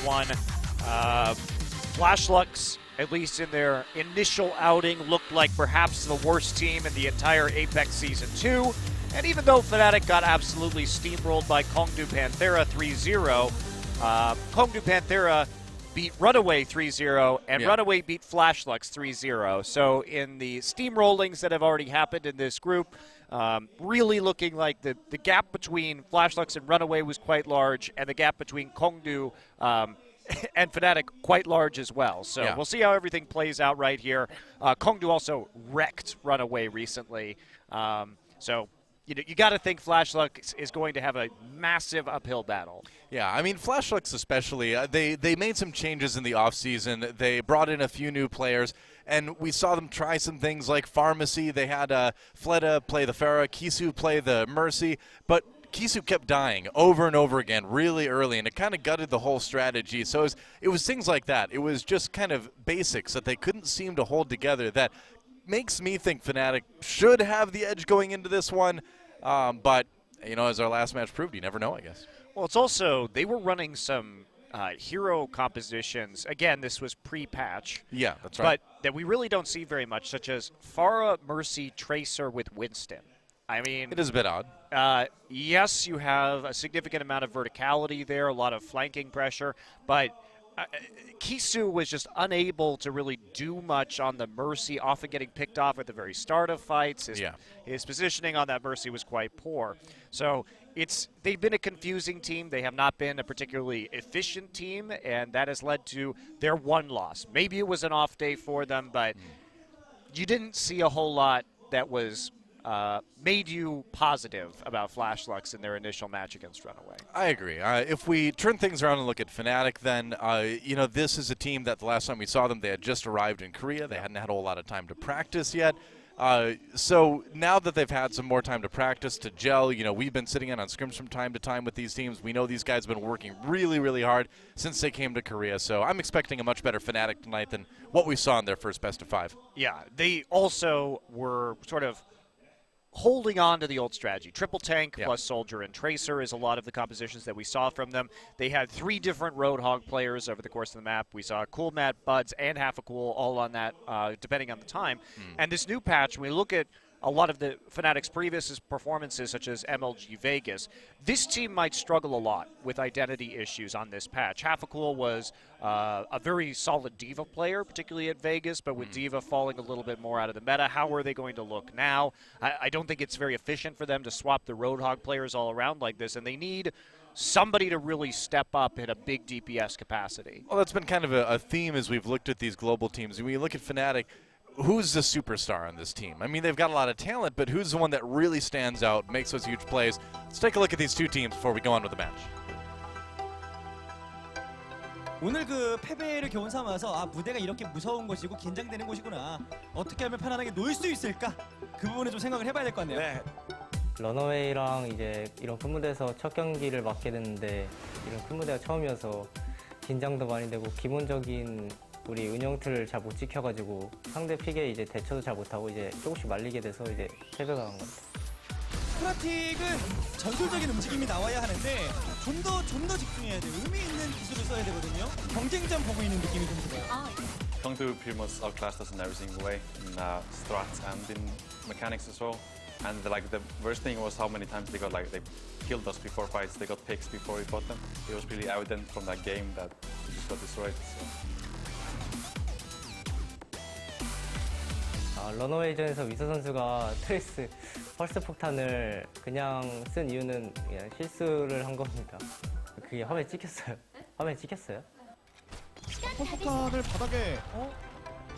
one. Flashlux, at least in their initial outing, looked like perhaps the worst team in the entire Apex Season 2. And even though Fnatic got absolutely steamrolled by Kongdu Panthera 3-0, Kongdu Panthera beat Runaway 3-0, and Runaway beat Flashlux 3-0. So in the steamrollings that have already happened in this group, really looking like the gap between Flashlux and Runaway was quite large, and the gap between Kongdu and Fnatic quite large as well. So we'll see how everything plays out right here. Kongdu also wrecked Runaway recently. So you got to think Flashlux is going to have a massive uphill battle. Yeah, I mean, Flashlux especially, they made some changes in the offseason. They brought in a few new players, and we saw them try some things like Pharmacy. They had Fleta play the Pharah, Kisu play the Mercy, but Kisu kept dying over and over again really early, and it kind of gutted the whole strategy. So it was things like that. It was just kind of basics that they couldn't seem to hold together that makes me think Fnatic should have the edge going into this one. But, as our last match proved, you never know, I guess. Well, it's also, they were running some hero compositions. Again, this was pre-patch. Yeah, that's right. But that we really don't see very much, such as Pharah, Mercy, Tracer with Winston. I mean, it is a bit odd. Yes, you have a significant amount of verticality there, a lot of flanking pressure, but Kisu was just unable to really do much on the Mercy, often getting picked off at the very start of fights. His positioning on that Mercy was quite poor. So they've been a confusing team. They have not been a particularly efficient team, and that has led to their one loss. Maybe it was an off day for them, but you didn't see a whole lot that was made you positive about Flashlux in their initial match against Runaway. I agree. If we turn things around and look at Fnatic, then, this is a team that the last time we saw them, they had just arrived in Korea. They hadn't had a whole lot of time to practice yet. So now that they've had some more time to practice, to gel, we've been sitting in on scrims from time to time with these teams. We know these guys have been working really, really hard since they came to Korea. So I'm expecting a much better Fnatic tonight than what we saw in their first best of 5. Yeah, they also were sort of holding on to the old strategy. Triple tank plus soldier and tracer is a lot of the compositions that we saw from them. They had 3 different Roadhog players over the course of the map. We saw Cool Matt, Buds, and Half a Cool all on that, depending on the time. And this new patch, when we look at a lot of the Fnatic's previous performances, such as MLG Vegas, this team might struggle a lot with identity issues on this patch. Half a Cool was a very solid D.Va player, particularly at Vegas, but with D.Va falling a little bit more out of the meta, how are they going to look now? I don't think it's very efficient for them to swap the Roadhog players all around like this, and they need somebody to really step up in a big DPS capacity. Well, that's been kind of a theme as we've looked at these global teams. When you look at Fnatic, who's the superstar on this team? I mean, they've got a lot of talent, but who's the one that really stands out, makes those huge plays? Let's take a look at these two teams before we go on with the match. 오늘 그 패배를 교훈 삼아서 무대가 이렇게 무서운 곳이고 긴장되는 곳이구나. 어떻게 하면 편안하게 놀 수 있을까? 그 부분을 좀 생각을 해봐야 될 것 같네요. 네. 러너웨이랑 이제 이런 큰 무대에서 첫 경기를 맡게 됐는데 이런 큰 무대가 처음이어서 긴장도 많이 되고 기본적인 우리 운영틀을 잘 못 지켜가지고 상대 픽에 이제 대처도 잘 못하고 이제 조금씩 말리게 돼서 이제 패배가 간 것 같아요. 프나틱은 전술적인 움직임이 나와야 하는데 좀 더 집중해야 돼요. 의미 있는 기술을 써야 되거든요. 경쟁전 보고 있는 느낌이 좀 들어요. Kongdu pretty much outclassed us in every single way, in strats and in mechanics as well. And the worst thing was how many times they killed us before fights. They got picks before we fought them. It was really evident from that game that we just got destroyed. So. 러너웨이전에서 위서 선수가 트레이스 펄스 폭탄을 그냥 쓴 이유는 그냥 실수를 한 겁니다. 그게 화면에 찍혔어요. 화면에 찍혔어요? 펄스 폭탄을 바닥에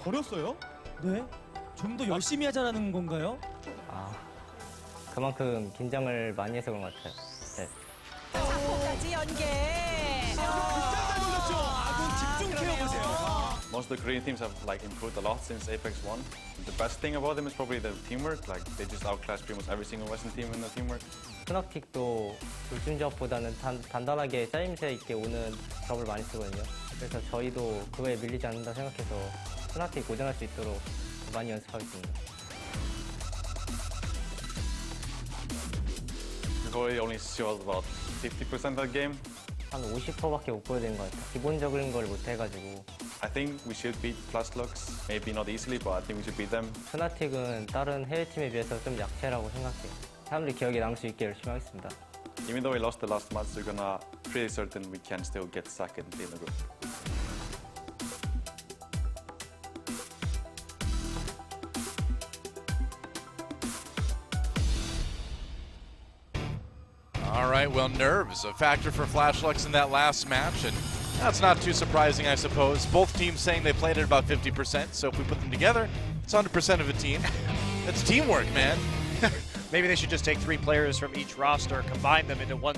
버렸어요? 네? 좀 더 열심히 하자라는 건가요? 그만큼 긴장을 많이 해서 그런 것 같아요. 네. 자포까지 연계. 긴장 걸렸죠? 아군 집중 케어 보세요. Most of the Korean teams have improved a lot since Apex 1. The best thing about them is probably the teamwork. They just outclass pretty much every single Western team in the teamwork. 스나틱도 돌진 조합보다는 단단하게 짜임새 있게 오는 조합을 많이 쓰거든요. 그래서 저희도 그거에 밀리지 않는다 생각해서 스나틱 고전할 수 있도록 많이 연습하겠습니다. Korea only showed about 50% of the game. 한 50%밖에 못 보여드린 것 같아요. 기본적인 걸 못 해가지고. I think we should beat Flashlocks. Maybe not easily, but I think we should beat them. 스나틱은 다른 해외 팀에 비해서 좀 약체라고 생각해요. 사람들이 기억에 남을 수 있게 열심히 하겠습니다. Even though we lost the last match, we're gonna pretty certain we can still get second in the group. All right, well, nerves, a factor for Flashlocks in that last match, and that's not too surprising, I suppose. Both teams saying they played at about 50%, so if we put them together, it's 100% of a team. That's teamwork, man. Maybe they should just take 3 players from each roster, combine them into one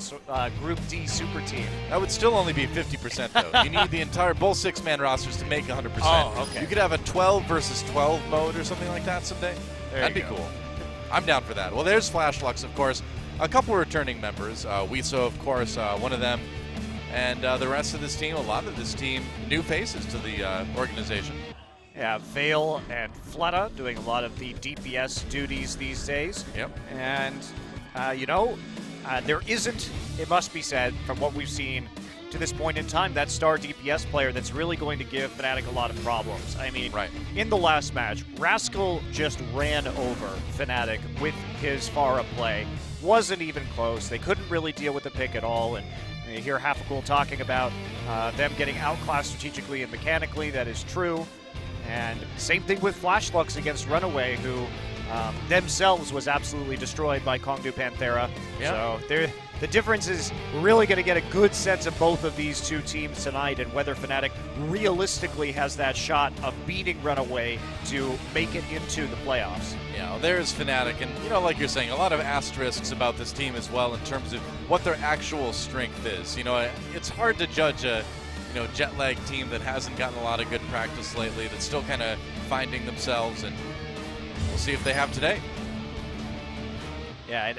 Group D super team. That would still only be 50%, though. You need the entire both 6-man rosters to make 100%. Oh, okay. You could have a 12 versus 12 mode or something like that someday. That'd be cool. I'm down for that. Well, there's Flashlocks, of course. A couple returning members. Wiso, of course, one of them. And the rest of this team, a lot of this team, new faces to the organization. Yeah, Vale and Fleta doing a lot of the DPS duties these days. Yep. And, there isn't, it must be said, from what we've seen to this point in time, that star DPS player that's really going to give Fnatic a lot of problems. I mean, in the last match, Rascal just ran over Fnatic with his Pharah play. Wasn't even close. They couldn't really deal with the pick at all. And you hear Hafakul talking about them getting outclassed strategically and mechanically. That is true. And same thing with Flashlocks against Runaway, who themselves was absolutely destroyed by Kongdu Panthera. Yeah. So the difference is we're really going to get a good sense of both of these two teams tonight and whether Fnatic realistically has that shot of beating Runaway to make it into the playoffs. Yeah, well, there's Fnatic, and like you're saying, a lot of asterisks about this team as well in terms of what their actual strength is. It's hard to judge a jet lag team that hasn't gotten a lot of good practice lately, that's still kind of finding themselves, and we'll see if they have today. Yeah, and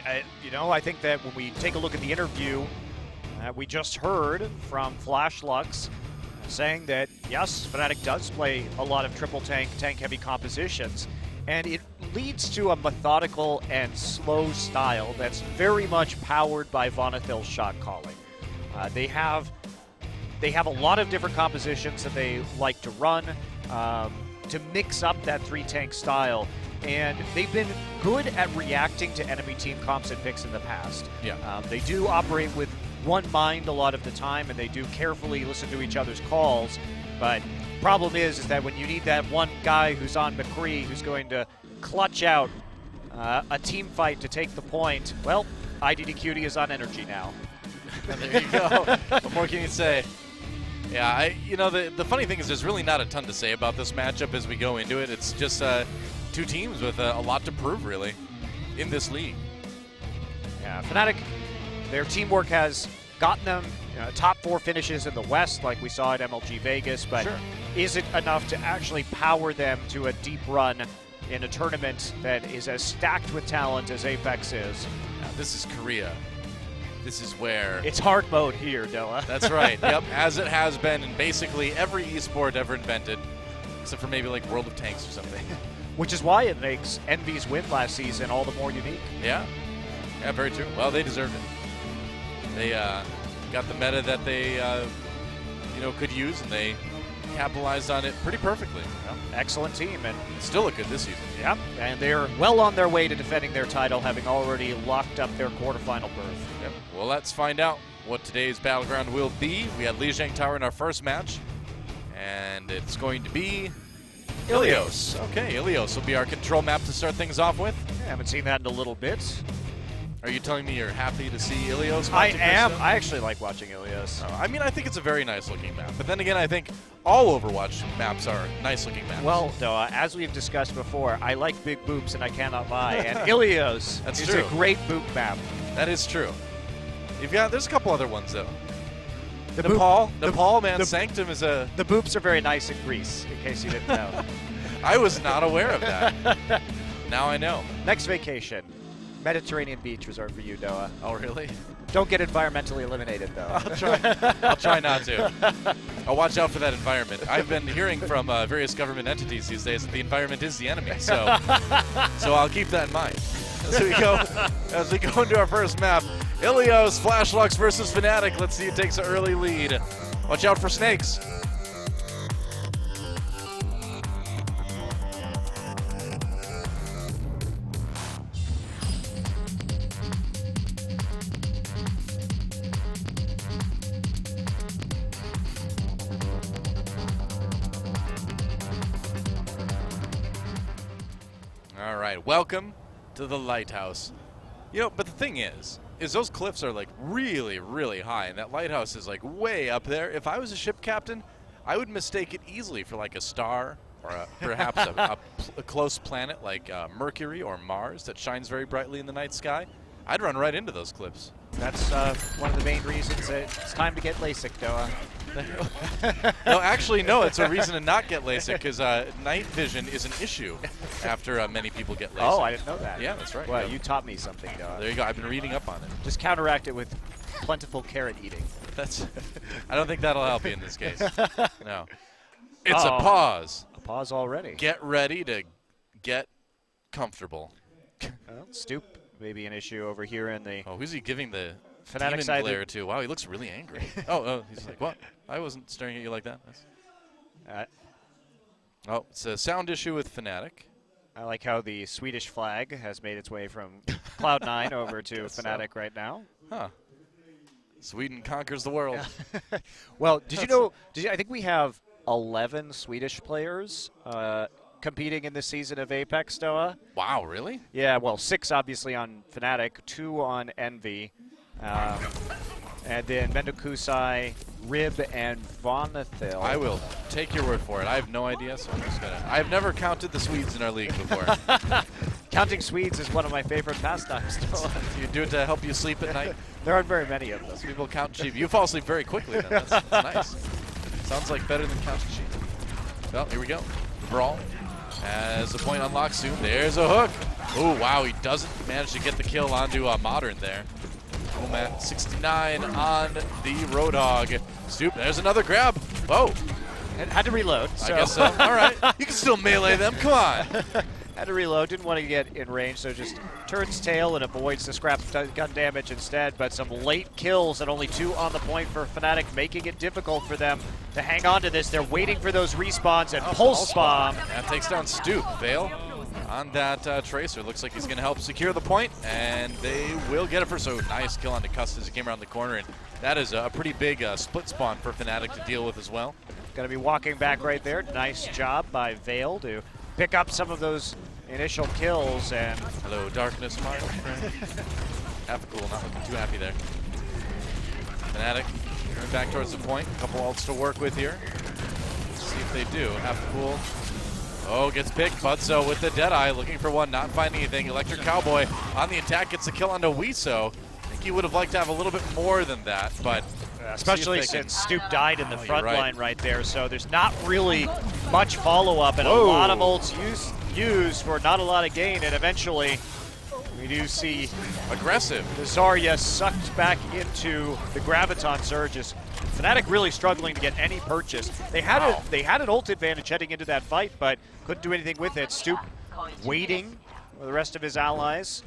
I think that when we take a look at the interview we just heard from Flashlocks saying that, yes, Fnatic does play a lot of triple tank-heavy compositions, and it leads to a methodical and slow style that's very much powered by Vonathil's shot calling. They have a lot of different compositions that they like to run to mix up that 3-tank style, and they've been good at reacting to enemy team comps and picks in the past. Yeah. They do operate with one mind a lot of the time, and they do carefully listen to each other's calls, but problem is that when you need that one guy who's on McCree who's going to clutch out a team fight to take the point, well, IDDQD is on energy now. There you go. What more can you say? Yeah, the funny thing is there's really not a ton to say about this matchup as we go into it. It's just two teams with a lot to prove, really, in this league. Yeah, Fnatic, their teamwork has gotten them top 4 finishes in the West like we saw at MLG Vegas, but isn't enough to actually power them to a deep run in a tournament that is as stacked with talent as Apex is. Now, this is Korea. This is where... It's hard mode here, Noah. That's right. Yep, as it has been in basically every esport ever invented, except for maybe like World of Tanks or something. Which is why it makes Envy's win last season all the more unique. Yeah. Yeah, very true. Well, they deserved it. They got the meta that they, could use, and they capitalized on it pretty perfectly. Well, excellent team, and still look good this season. Yep, and they're well on their way to defending their title, having already locked up their quarterfinal berth. Yep. Well, let's find out what today's battleground will be. We had Lijiang Tower in our first match, and it's going to be Ilios. Okay, Ilios will be our control map to start things off with. Yeah, haven't seen that in a little bit. Are you telling me you're happy to see Ilios? I am. I actually like watching Ilios. I mean, I think it's a very nice looking map. But then again, I think all Overwatch maps are nice looking maps. Well, Noah, as we've discussed before, I like big boobs and I cannot lie. And Ilios is true. a great boob map. That is true. There's a couple other ones though. Nepal, man, Sanctum is a... The boobs are very nice in Greece, in case you didn't know. I was not aware of that. Now I know. Next vacation. Mediterranean beach resort for you, Noah. Oh, really? Don't get environmentally eliminated, though. I'll try not to. I'll watch out for that environment. I've been hearing from various government entities these days that the environment is the enemy, so I'll keep that in mind. As we go into our first map, Ilios, Flashlux versus Fnatic. Let's see who takes an early lead. Watch out for snakes. All right, welcome to the lighthouse. You know, but the thing is those cliffs are like really, really high, and that lighthouse is like way up there. If I was a ship captain, I would mistake it easily for like a star or perhaps a close planet like Mercury or Mars that shines very brightly in the night sky. I'd run right into those cliffs. That's one of the main reasons that it's time to get LASIK, Doa. No, actually, no. It's a reason to not get LASIK because night vision is an issue after many people get LASIK. Oh, I didn't know that. Yeah, that's right. Well, you taught me something, Doa. There you go. I've been reading up on it. Just counteract it with plentiful carrot eating. That's. I don't think that'll help you in this case. No. It's a pause. A pause already. Get ready to get comfortable. Well, Stoop may be an issue over here in the Oh, who's he giving the Fnatic demon side. glare to? Wow, he looks really angry. oh, he's like, what? I wasn't staring at you like that. Oh, it's a sound issue with Fnatic. I like how the Swedish flag has made its way from Cloud9 over to Fnatic right now. Huh. Sweden conquers the world. Well, did you know? I think we have 11 Swedish players competing in this season of Apex, Doa. Wow, really? Yeah, well, 6 obviously on Fnatic, 2 on Envy, and then Mendokusai, Rib, and Vonathil. I will take your word for it. I have no idea, so I'm just gonna. I've never counted the Swedes in our league before. Counting Swedes is one of my favorite pastimes. You do it to help you sleep at night? There aren't very many of them. People count sheep. You fall asleep very quickly then. That's nice. Sounds like better than counting sheep. Well, here we go. Brawl. As the point unlocks soon, there's a hook. Oh, wow, he doesn't manage to get the kill onto Modern there. Oh, man, 69 on the Roadhog. Stoop, there's another grab. Whoa. It had to reload. So. I guess so. All right, you can still melee them. Come on. Had to reload, didn't want to get in range, so just turns tail and avoids the scrap gun damage instead. But some late kills and only 2 on the point for Fnatic, making it difficult for them to hang on to this. They're waiting for those respawns and Pulse Bomb. That takes down Stoop. Veil on that Tracer. Looks like he's going to help secure the point, and they will get it for so nice kill on the Custis. He came around the corner, and that is a pretty big split spawn for Fnatic to deal with as well. Going to be walking back right there. Nice job by Veil to pick up some of those initial kills. And hello, darkness, my old friend. Half cool, not looking too happy there. Fnatic going back towards the point. A couple ults to work with here. Let's see if they do. Half cool. Oh, gets picked. Butzo with the Deadeye, looking for one, not finding anything. Electric Cowboy on the attack, gets the kill onto Wiso. I think he would have liked to have a little bit more than that, but especially since Stoop died in the front right. line right there, so there's not really much follow-up, and a lot of ults used for not a lot of gain, and eventually we do see aggressive. The Zarya sucked back into the Graviton Surges. Fnatic really struggling to get any purchase. They had an ult advantage heading into that fight, but couldn't do anything with it. Stoop waiting for the rest of his allies.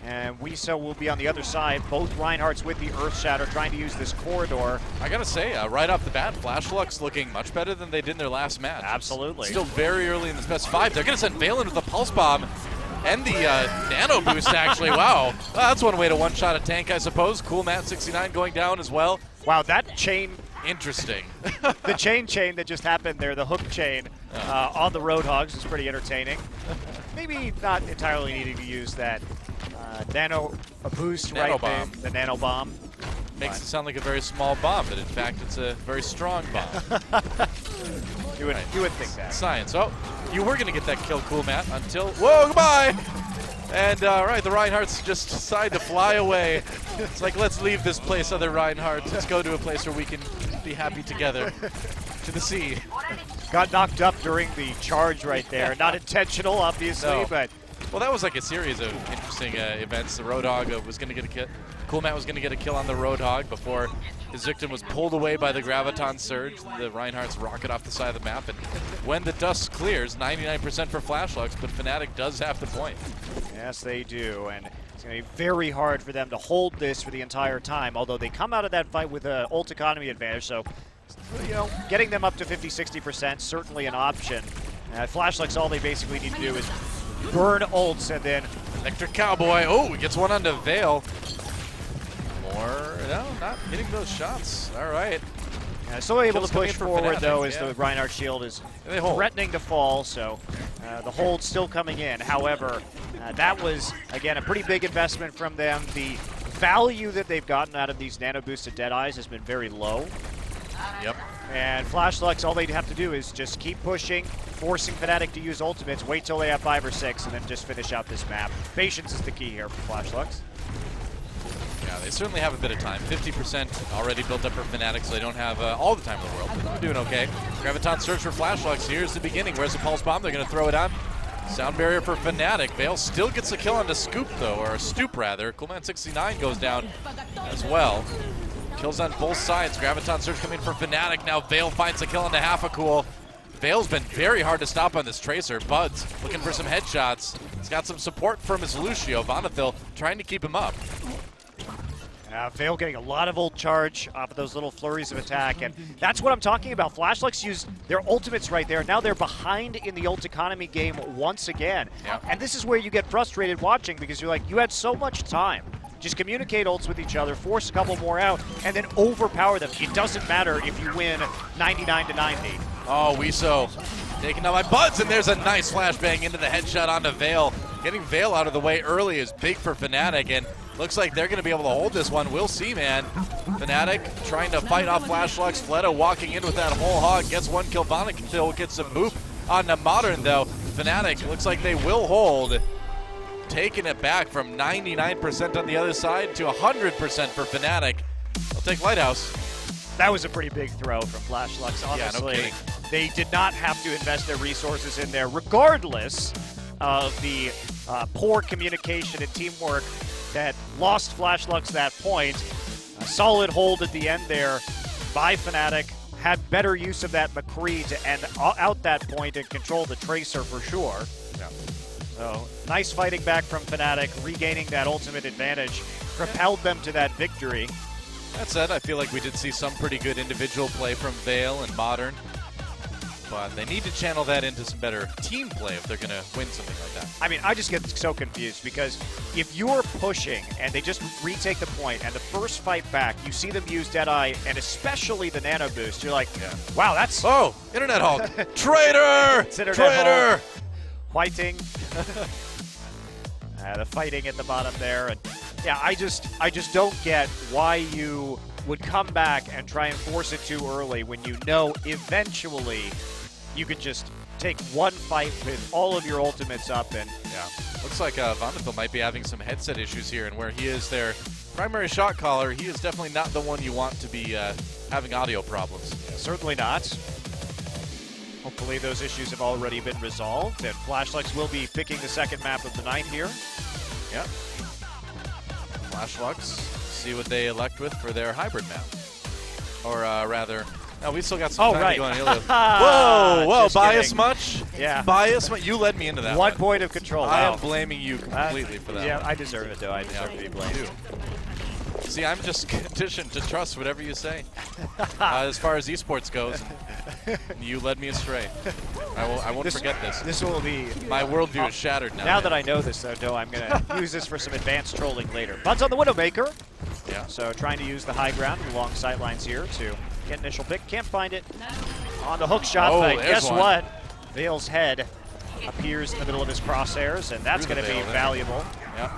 And Wiso will be on the other side. Both Reinhardt's with the Earth Shatter, trying to use this corridor. I gotta say, right off the bat, Flashlux looking much better than they did in their last match. Absolutely. Still very early in this best 5. They're gonna send Valen with the Pulse Bomb and the Nano Boost, actually. Wow. That's one way to one-shot a tank, I suppose. Cool Matt 69 going down as well. Wow, that chain. Interesting. The chain that just happened there, the hook chain on the Roadhogs is pretty entertaining. Maybe not entirely needing to use that nano boost right there, the nano bomb. Makes it sound like a very small bomb, but in fact it's a very strong bomb. You would think that. Science. Oh, you were going to get that kill, Cool Matt, until... Whoa, goodbye! And, right, the Reinhardts just decide to fly away. It's like, let's leave this place, other Reinhardts. Let's go to a place where we can be happy together. To the sea. Got knocked up during the charge right there. Not intentional, obviously, but... Well, that was like a series of interesting events. The Roadhog was going to get a kill. Cool Matt was going to get a kill on the Roadhog before his victim was pulled away by the Graviton Surge. The Reinhardt's rocket off the side of the map. And when the dust clears, 99% for Flashlux, but Fnatic does have the point. Yes, they do. And It's going to be very hard for them to hold this for the entire time, although they come out of that fight with an ult economy advantage, so getting them up to 50-60% certainly an option. Flashlights, all they basically need to do is burn ults and then Electric Cowboy. Oh, he gets one onto Vale. More, no, not hitting those shots. All right. Still able Kills to push coming in for forward, Fnatic, though, as yeah. the Reinhardt shield is They hold. threatening to fall, so the hold's still coming in. However, that was, again, a pretty big investment from them. The value that they've gotten out of these nano-boosted Deadeyes has been very low. Yep. And Flashlucks, all they'd have to do is just keep pushing, forcing Fnatic to use ultimates, wait till they have 5 or 6, and then just finish out this map. Patience is the key here for Flashlucks. Yeah, they certainly have a bit of time. 50% already built up for Fnatic, so they don't have all the time in the world. But they're doing okay. Graviton search for Flashlucks. Here's the beginning. Where's the Pulse Bomb? They're going to throw it on. Sound barrier for Fnatic. Vale still gets a kill on the Scoop, though, or a Stoop, rather. Coolman69 goes down as well. Kills on both sides. Graviton search coming for Fnatic. Now Vale finds a kill on the Half-a-Cool. Vale's been very hard to stop on this Tracer. Buds looking for some headshots. He's got some support from his Lucio. Vonethil trying to keep him up. Vale getting a lot of ult charge off of those little flurries of attack, and that's what I'm talking about. Flashlights use their ultimates right there. Now they're behind in the ult economy game once again. Yeah. And this is where you get frustrated watching, because you're like, you had so much time. Just communicate ults with each other, force a couple more out, and then overpower them. It doesn't matter if you win 99-90. Oh, Wiso taken out by Buds, and there's a nice flashbang into the headshot onto Vale. Getting Vale out of the way early is big for Fnatic, and looks like they're going to be able to hold this one. We'll see, man. Fnatic trying to fight off Flashlucks. Fleto walking in with that whole hog. Gets one kill. Vonethil gets a boop on the Modern, though. Fnatic looks like they will hold. Taking it back from 99% on the other side to 100% for Fnatic. I'll take Lighthouse. That was a pretty big throw from Flashlucks, honestly. kidding. They did not have to invest their resources in there, regardless of the poor communication and teamwork that lost Flashlucks that point. A solid hold at the end there by Fnatic. Had better use of that McCree to end out that point and control the Tracer for sure. Yeah. So nice fighting back from Fnatic, regaining that ultimate advantage, propelled them to that victory. That said, I feel like we did see some pretty good individual play from Vale and Modern, but they need to channel that into some better team play if they're going to win something like that. I mean, I just get so confused, because if you're pushing and they just retake the point, and the first fight back, you see them use Deadeye and especially the Nano Boost, you're like, wow, that's Oh, Internet Hulk. Traitor! It's Internet Traitor! Hulk. Fighting. The fighting at the bottom there. And yeah, I just don't get why you would come back and try and force it too early when you know eventually you could just take one fight with all of your ultimates up. And Yeah, looks like Vonethil might be having some headset issues here, and where he is their primary shot caller, he is definitely not the one you want to be having audio problems. certainly not. Hopefully those issues have already been resolved, and Flashlights will be picking the second map of the night here. Yeah. Flashlucks, see what they elect with for their hybrid map. Or rather, no, we still got some time to go on Ilios. Whoa, Just bias kidding. much? Yeah. Bias much? You led me into that One one. point of control. I Wow. am blaming you completely for that. Yeah, one. I deserve it, though. I deserve to be blamed. See, I'm just conditioned to trust whatever you say. As far as esports goes, you led me astray. I won't forget this. This will be... My worldview is shattered now. Now that I know this, though, I'm going to use this for some advanced trolling later. Bud's on the Widowmaker. Yeah. So trying to use the high ground along sight lines here to get initial pick. Can't find it on the hook shot. Oh, But there's guess one. what? Vale's head appears in the middle of his crosshairs, and that's Through going the to be Vale there. valuable. Yep.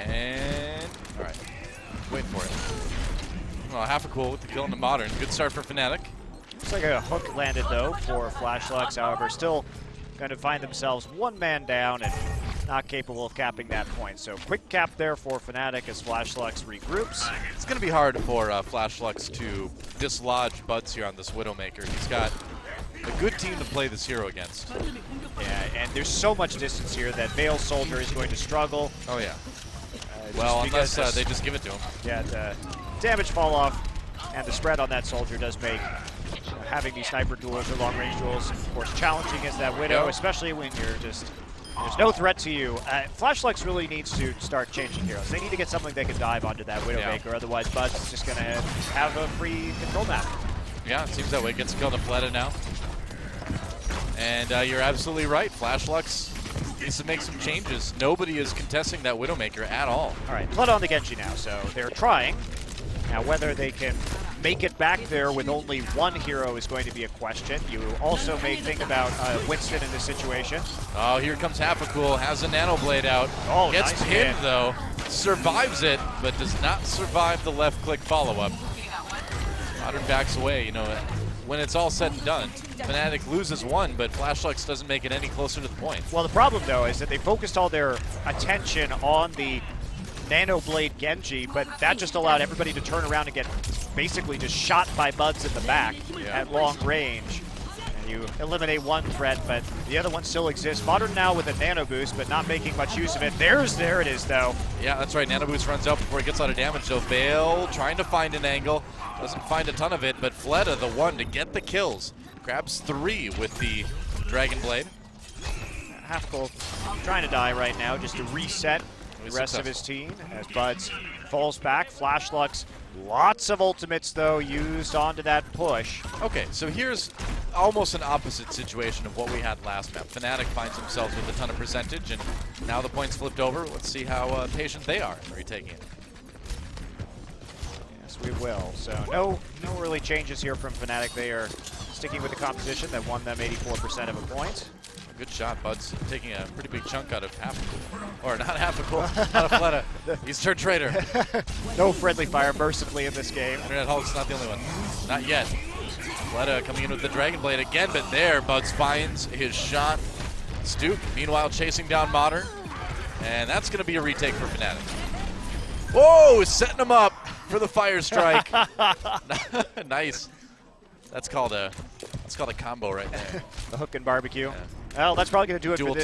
And all right, wait for it. Well, half a cool with the kill in the Modern. Good start for Fnatic. Looks like a hook landed, though, for Flashlucks. However, still going to find themselves one man down and not capable of capping that point. So quick cap there for Fnatic as Flashlucks regroups. It's going to be hard for Flashlucks to dislodge Buds here on this Widowmaker. He's got a good team to play this hero against. Yeah, and there's so much distance here that Vale Soldier is going to struggle. Oh yeah. Just Well, because unless this- they just give it to him. Yeah, the damage fall off and the spread on that Soldier does make having these sniper duels or long range duels, of course, challenging as that Widow, Yep. especially when you're just There's no threat to you. Flashlights really needs to start changing heroes. They need to get something that can dive onto that Widowmaker, otherwise Buzz is just going to have a free control map. Yeah, it seems that way. Gets a kill to Fleta now. And you're absolutely right. Flashlux needs to make some changes. Nobody is contesting that Widowmaker at all. All right, Fleta on the Genji now, so they're trying. Now, whether they can make it back there with only one hero is going to be a question. You also may think about Winston in this situation. Oh, here comes Hafacool. Has a Nano Blade out. Oh, Gets nice pinned, hit. though. Survives it, but does not survive the left-click follow-up. Modern backs away. You know, when it's all said and done, Fnatic loses one, but Flashlux doesn't make it any closer to the point. Well, the problem, though, is that they focused all their attention on the Nano Blade Genji, but that just allowed everybody to turn around and get basically just shot by Buds in the back at long range. And you eliminate one threat, but the other one still exists. Modern now with a Nano Boost, but not making much use of it. There it is, though. Yeah, that's right. Nano Boost runs out before he gets a lot of damage, so Vale trying to find an angle. Doesn't find a ton of it, but Fleta, the one to get the kills. Grabs 3 with the Dragon Blade. Hafacool trying to die right now just to reset the rest of his team as Buds falls back. Flashlux, lots of ultimates though used onto that push. Okay, so here's almost an opposite situation of what we had last map. Fnatic finds themselves with a ton of percentage, and now the points flipped over. Let's see how patient they are in retaking it. Yes, we will. So no really changes here from Fnatic. They are sticking with the composition that won them 84% of a point. Good shot, Bud's taking a pretty big chunk out of Hafacool. Or not Hafacool, out of Fleta. He's turned traitor. No friendly fire mercifully in this game. Internet Hulk's not the only one. Not yet. Fleta coming in with the Dragon Blade again, but there, Buds finds his shot. Stoop, meanwhile, chasing down Modern. And that's going to be a retake for Fnatic. Whoa, setting him up for the fire strike. Nice. That's called a combo right there. The hook and barbecue. Yeah. Well, that's probably going to do it Dual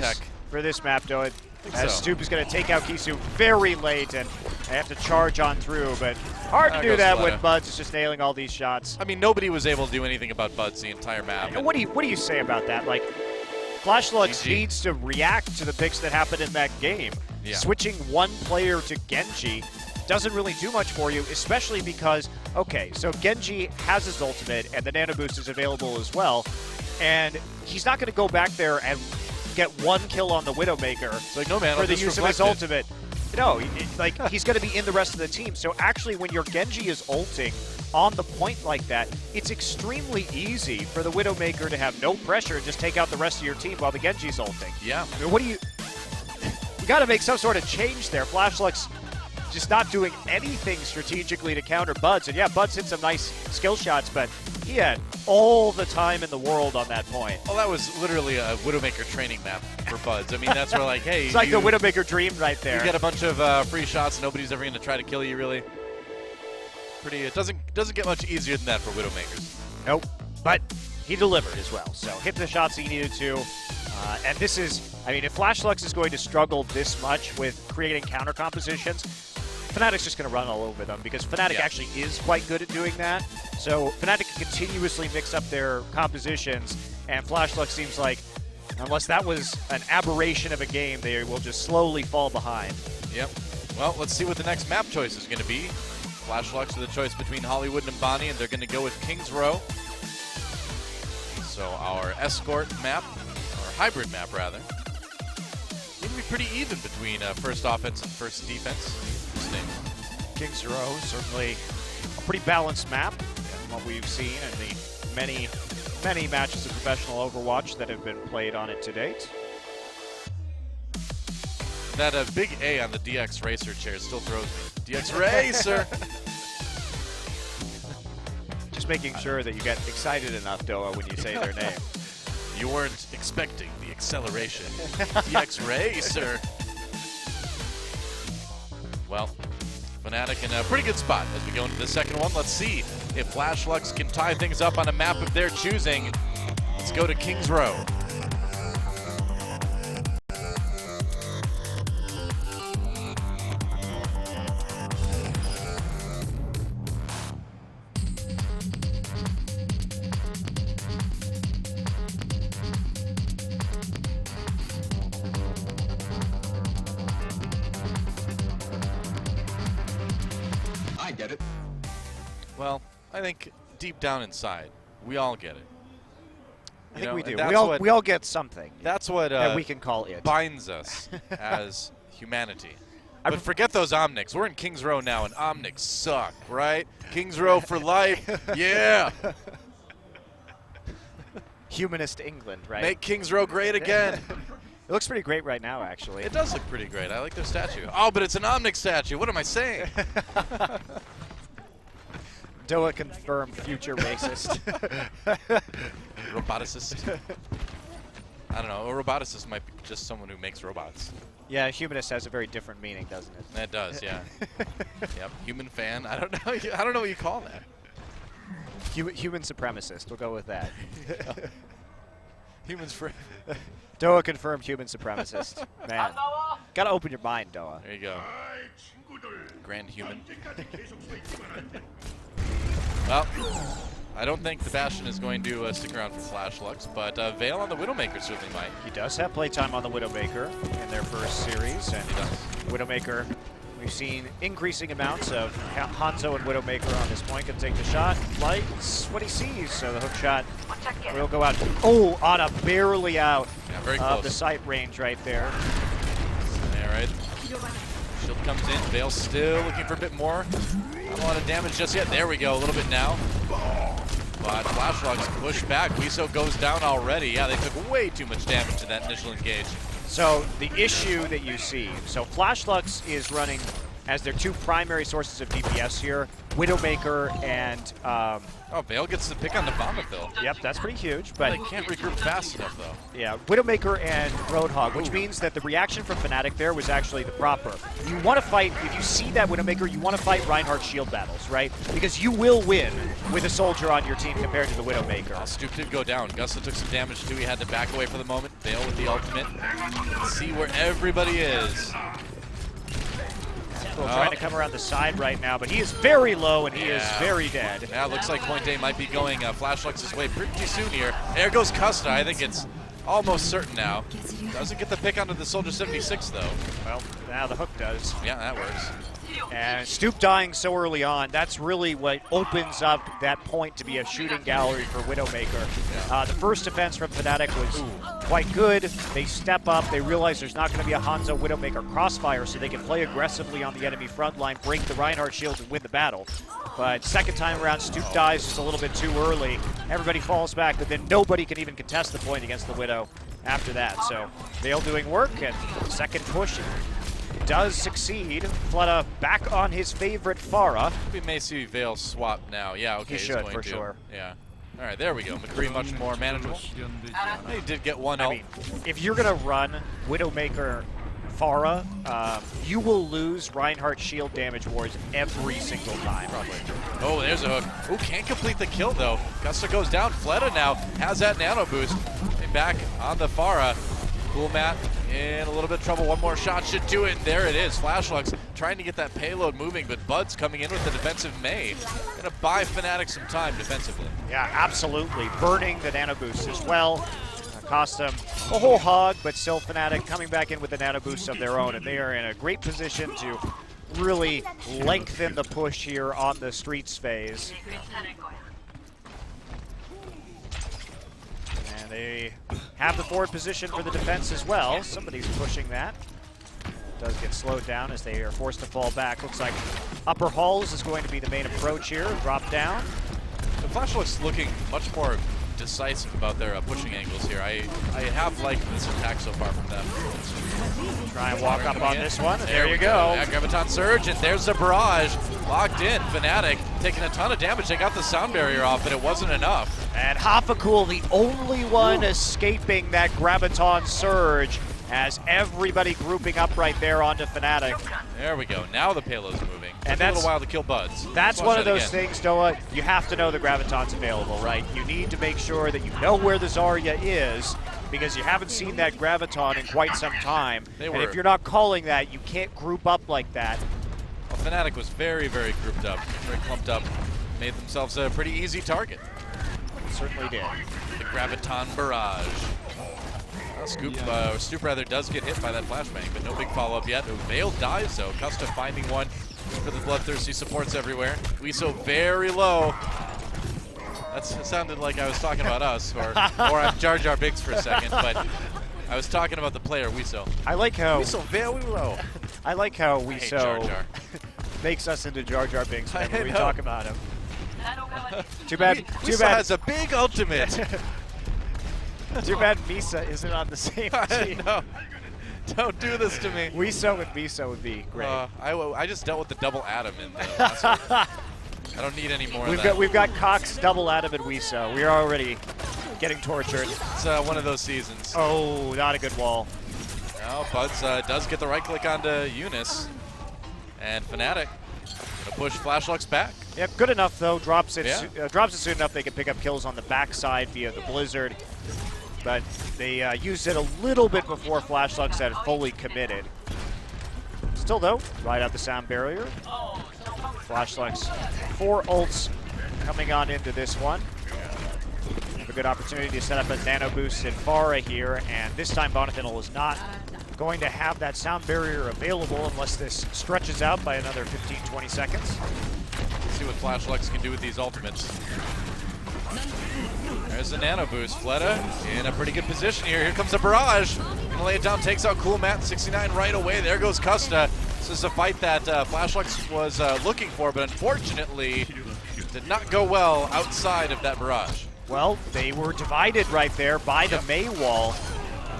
for this map, though. As so. Stoop is going to take out Kisu very late, and they have to charge on through. But hard to do that when Buds is just nailing all these shots. I mean, nobody was able to do anything about Buds the entire map. And what do you say about that? Like, Flashlux needs to react to the picks that happened in that game. Yeah. Switching one player to Genji doesn't really do much for you, especially because, okay, so Genji has his ultimate, and the Nano Boost is available as well, and he's not going to go back there and get one kill on the Widowmaker like, no, man, for the use of his ultimate. No, he's going to be in the rest of the team. So actually, when your Genji is ulting on the point like that, it's extremely easy for the Widowmaker to have no pressure and just take out the rest of your team while the Genji's ulting. Yeah. I mean, you got to make some sort of change there. Flashlux just not doing anything strategically to counter Buds. And yeah, Buds hit some nice skill shots, but he had all the time in the world on that point. Well, that was literally a Widowmaker training map for Buds. I mean, that's where, like, hey, it's like the Widowmaker dream right there. You get a bunch of free shots. Nobody's ever going to try to kill you, really. It doesn't get much easier than that for Widowmakers. Nope. But he delivered as well. So hit the shots he needed to. And this is, I mean, if Flashlux is going to struggle this much with creating counter compositions, Fnatic's just going to run all over them because Fnatic actually is quite good at doing that. So Fnatic can continuously mix up their compositions, and Flashlux seems like, unless that was an aberration of a game, they will just slowly fall behind. Yep. Well, let's see what the next map choice is going to be. Flashlux with a choice between Hollywood and Bonnie, and they're going to go with King's Row. So our escort map, or hybrid map rather, seems to be pretty even between first offense and first defense. King's Row, certainly a pretty balanced map from what we've seen in the many matches of professional Overwatch that have been played on it to date. That big A on the DX Racer chair still throws me. DX Racer! Just making sure that you get excited enough, Doa, when you say their name. You weren't expecting the acceleration. DX Racer! Well, Fnatic in a pretty good spot as we go into the second one. Let's see if Flashlux can tie things up on a map of their choosing. Let's go to King's Row. get it? Well, I think deep down inside, we all get it. I You think know, we and do. that's We all get something That's what that we can call it. binds us as humanity. I But forget those Omnics. We're in Kings Row now, and Omnics suck, right? Kings Row for life. Yeah. Humanist England, right? Make Kings Row great again. It looks pretty great right now, actually. It does look pretty great. I like their statue. Oh, but it's an Omnic statue. What am I saying? Doa confirmed future racist. Roboticist. I don't know. A roboticist might be just someone who makes robots. Yeah, humanist has a very different meaning, doesn't it? That does, yeah. Yep. Human fan. I don't know. I don't know what you call that. Human supremacist. We'll go with that. Humans for. Doa confirmed human supremacist. Man, gotta open your mind, Doa. There you go. Grand human. Well, I don't think the Bastion is going to stick around for Flash Lux, but Veil on the Widowmaker certainly might. He does have playtime on the Widowmaker in their first series, and He does. Widowmaker, we've seen increasing amounts of Hanzo and Widowmaker on this point. Can take the shot, likes what he sees, so the hook shot will go out. Oh, Ana barely out Yeah, very of close. the sight range right there. All right. Shield comes in. Veil still looking for a bit more. Not a lot of damage just yet. There we go. A little bit now. But Flash Lux push back. Wiso goes down already. Yeah, they took way too much damage to that initial engage. So the issue that you see, so Flash Lux is running as their two primary sources of DPS here, Widowmaker and, Oh, Veil gets the pick on the Vomitville. yep, that's pretty huge, But but they can't regroup fast enough, though. yeah, Widowmaker and Roadhog, which means that the reaction from Fnatic there was actually the proper. You want to fight, if you see that Widowmaker, you want to fight Reinhardt shield battles, right? Because you will win with a soldier on your team compared to the Widowmaker. Stoop did go down. Gusto took some damage, too. He had to back away for the moment. Veil with the ultimate. Let's see where everybody is. Trying to come around the side right now, but he is very low and he is Yeah. very dead. Yeah, looks like Point A might be going Flash Lux's way pretty soon here. There goes Custa. I think it's almost certain now. Doesn't get the pick onto the Soldier 76, though. Well, now the hook does. Yeah, that works. And Stoop dying so early on, that's really what opens up that point to be a shooting gallery for Widowmaker. The first defense from Fnatic was quite good. They step up, they realize there's not going to be a Hanzo Widowmaker crossfire, so they can play aggressively on the enemy front line, break the Reinhardt shields and win the battle. But second time around, Stoop dies just a little bit too early. Everybody falls back, but then nobody can even contest the point against the Widow after that. So Veil doing work, and second push does succeed. Flutta back on his favorite Pharah. We may see Veil swap now. Yeah, okay. He he's should, going for to. sure. Yeah. All right, there we go. McCree much more manageable. He did get one I ult. mean, if you're going to run Widowmaker Pharah, you will lose Reinhardt shield damage wars every single time. Probably. Oh, there's a hook. Oh, can't complete the kill, though. Gusta goes down. Fleta now has that nano boost. Back on the Pharah. Cool Matt in a little bit of trouble. One more shot should do it, and there it is. Flash Lux trying to get that payload moving, but Bud's coming in with the defensive May. Gonna buy Fnatic some time defensively. Yeah, absolutely. Burning the nano boost as well. Cost them a whole hog, but still Fnatic coming back in with the nano boost of their own, and they are in a great position to really lengthen the push here on the streets phase. And they have the forward position for the defense as well. Somebody's pushing that. Does get slowed down as they are forced to fall back. Looks like upper halls is going to be the main approach here. Drop down. The Flash looks looking much more decisive about their pushing angles here. I have liked this attack so far from them. Try and walk up on this one. And There there we you go. Yeah, Graviton Surge, and there's the barrage. Locked in. Fnatic taking a ton of damage. They got the sound barrier off, but it wasn't enough. And Hafakul, the only one escaping that Graviton Surge, as everybody grouping up right there onto Fnatic. There we go. Now the payload's moving. And Took a little while to kill Buds. That's Watch one of that those again. things, Noah, you have to know the Graviton's available, right? You need to make sure that you know where the Zarya is, because you haven't seen that Graviton in quite some time. And if you're not calling that, you can't group up like that. Well, Fnatic was very, very grouped up, very clumped up. Made themselves a pretty easy target. Certainly did. The Graviton barrage. Stoop rather does get hit by that flashbang, but no big follow-up yet. Veil dies though. Custa finding one For the bloodthirsty supports everywhere. Weeso very low. It sounded like I was talking about us, or I'm Jar Jar Binks for a second, but I was talking about the player Weeso. I like how Weeso very low. I like how I hate Jar Weeso Jar. makes us into Jar Jar Binks whenever I we know. talk about him. Too bad. Too Weeso bad. has a big ultimate. Too bad Misa isn't on the same team. No, don't do this to me. Weeso with Misa would be great. I just dealt with the double Adam in the last one. I don't need any more of that. We've got Cox, Double Adam, and Weeso. We are already getting tortured. It's one of those seasons. Oh, not a good wall. Now Buds does get the right click onto Eunice, and Fnatic gonna push Flashlux back. Yep, good enough though. Drops it Yeah. soon enough. They can pick up kills on the backside via the Blizzard. But they used it a little bit before Flashlux had fully committed. Still though, right out the sound barrier. Flashlux, 4 ults coming on into this one. Have a good opportunity to set up a nano boost in Pharah here, and this time Bonnethinal is not going to have that sound barrier available unless this stretches out by another 15-20 seconds. Let's see what Flashlux can do with these ultimates. There's the nano boost. Fleta in a pretty good position here. Here comes the barrage. Gonna lay it down, takes out Cool Matt 69 right away. There goes Custa. This is a fight that Flashlux was looking for, but unfortunately did not go well outside of that barrage. Well, they were divided right there by the Mei wall,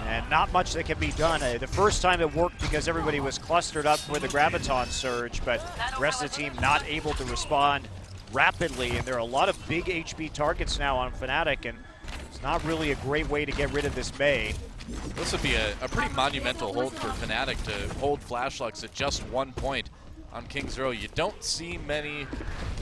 and not much that can be done. The first time it worked because everybody was clustered up for the Graviton surge, but the rest of the team not able to respond rapidly, and there are a lot of big HP targets now on Fnatic, and it's not really a great way to get rid of this Mei. This would be a pretty monumental hold for Fnatic to hold Flashlux at just 1 point on King's Row. You don't see many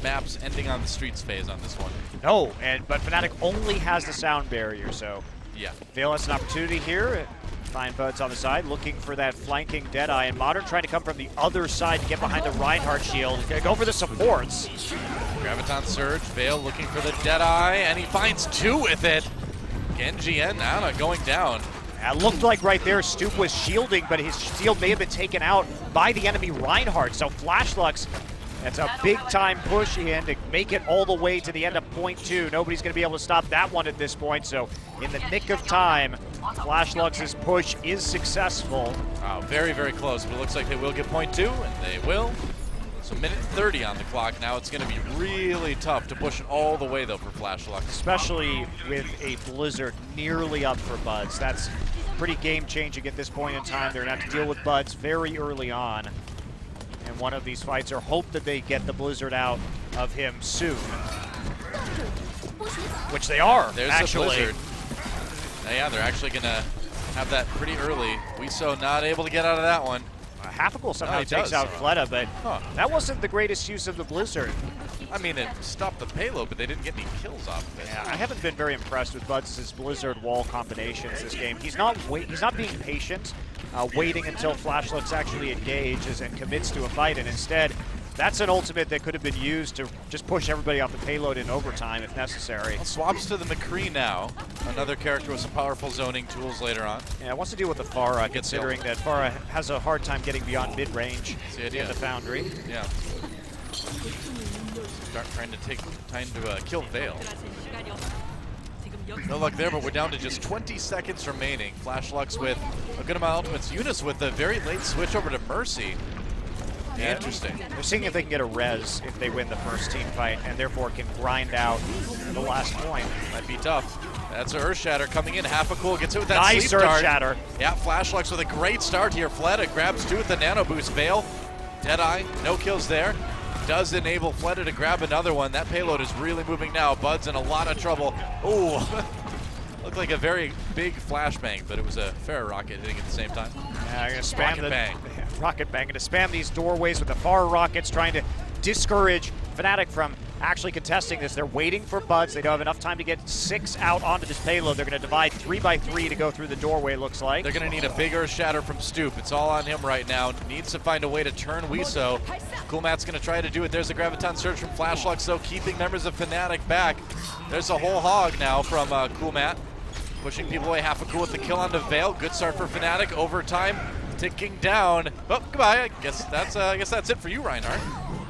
maps ending on the streets phase on this one. No, but Fnatic only has the sound barrier, so Yeah. Vale has an opportunity here. Fine Buds on the side, looking for that flanking Deadeye, and Modern trying to come from the other side to get behind the Reinhardt shield. Gonna go for the supports. Graviton Surge, Vale looking for the Deadeye, and he finds 2 with it. Genji and Ana going down. It looked like right there Stoop was shielding, but his shield may have been taken out by the enemy Reinhardt. So Flashlux, that's a big time push in to make it all the way to the end of point 2. Nobody's going to be able to stop that one at this point. So in the nick of time, Flashlux's push is successful. Wow, very, very close, but it looks like they will get point 2, and they will. It's a minute 30 on the clock. Now it's going to be really tough to push it all the way, though, for Flashlux. Especially with a Blizzard nearly up for Buds. That's pretty game-changing at this point in time. They're going to have to deal with Buds very early on in one of these fights, or hope that they get the Blizzard out of him soon. Which they are, There's actually. the Blizzard. Yeah, they're actually going to have that pretty early. Weeso not able to get out of that one. Half-a-Goal somehow he takes does. out Fleta, but that wasn't the greatest use of the Blizzard. I mean, it stopped the payload, but they didn't get any kills off of it. Yeah, I haven't been very impressed with Buds' Blizzard wall combinations this game. He's not being patient, waiting until Flashlux actually engages and commits to a fight, and instead, that's an ultimate that could have been used to just push everybody off the payload in overtime if necessary. Well, swaps to the McCree now. Another character with some powerful zoning tools later on. Yeah, wants to deal with the Pharah, considering that Pharah has a hard time getting beyond mid-range the idea. in the Foundry. Yeah. Start trying to take time to kill Vale. No luck there, but we're down to just 20 seconds remaining. Flashlux with a good amount of ultimates. Eunice with a very late switch over to Mercy. Yeah. Interesting. They're seeing if they can get a res if they win the first team fight, and therefore can grind out the last point. Might be tough. That's a Earth Shatter coming in. Half-a-Cool gets it with that Nice sleep Earth dart. Shatter. Yeah, Flashlux with a great start here. Fleta grabs 2 with the nano boost. Vale, Deadeye, no kills there. Does enable Fleta to grab another one. That payload is really moving now. Bud's in a lot of trouble. Ooh. Looked like a very big flashbang, but it was a Farrah rocket hitting at the same time. Yeah, I'm gonna spam Rocket bang. Rocket bang. Gonna spam these doorways with the far rockets, trying to discourage Fnatic from actually contesting this. They're waiting for Buds. They don't have enough time to get 6 out onto this payload. They're gonna divide 3 by 3 to go through the doorway, looks like. They're going to need a big Earth Shatter from Stoop. It's all on him right now. Needs to find a way to turn Weeso. Cool Matt's going to try to do it. There's a Graviton Surge from Flashlux, though, keeping members of Fnatic back. There's a whole hog now from Cool Matt. Pushing people away. Half-a-Cool with the kill onto Vale. Good start for Fnatic. Overtime. ticking down. Oh, goodbye. I guess that's it for you, Reinhardt.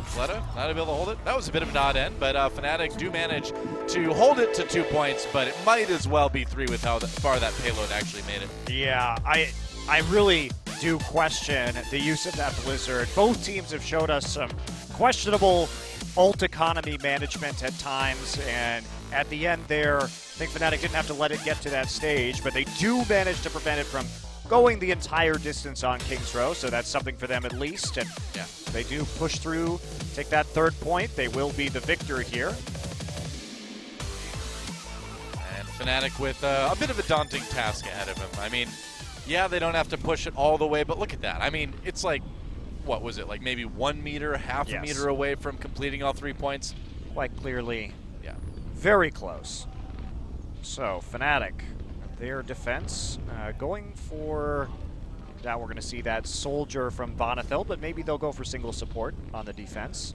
Fleta not able to hold it. That was a bit of an odd end, but Fnatic do manage to hold it to 2 points, but it might as well be 3 with how far that payload actually made it. Yeah, I really do question the use of that Blizzard. Both teams have showed us some questionable ult economy management at times, and at the end there, I think Fnatic didn't have to let it get to that stage, but they do manage to prevent it from going the entire distance on King's Row, so that's something for them at least. And Yeah. they do push through, take that 3rd point. They will be the victor here. And Fnatic with a bit of a daunting task ahead of him. I mean, yeah, they don't have to push it all the way, but look at that. I mean, it's like, what was it, like maybe 1 meter, half a meter away from completing all 3 points? Quite clearly, Yeah. very close. So, Fnatic, their defense, going for, now we're going to see that soldier from Bonethil, but maybe they'll go for single support on the defense.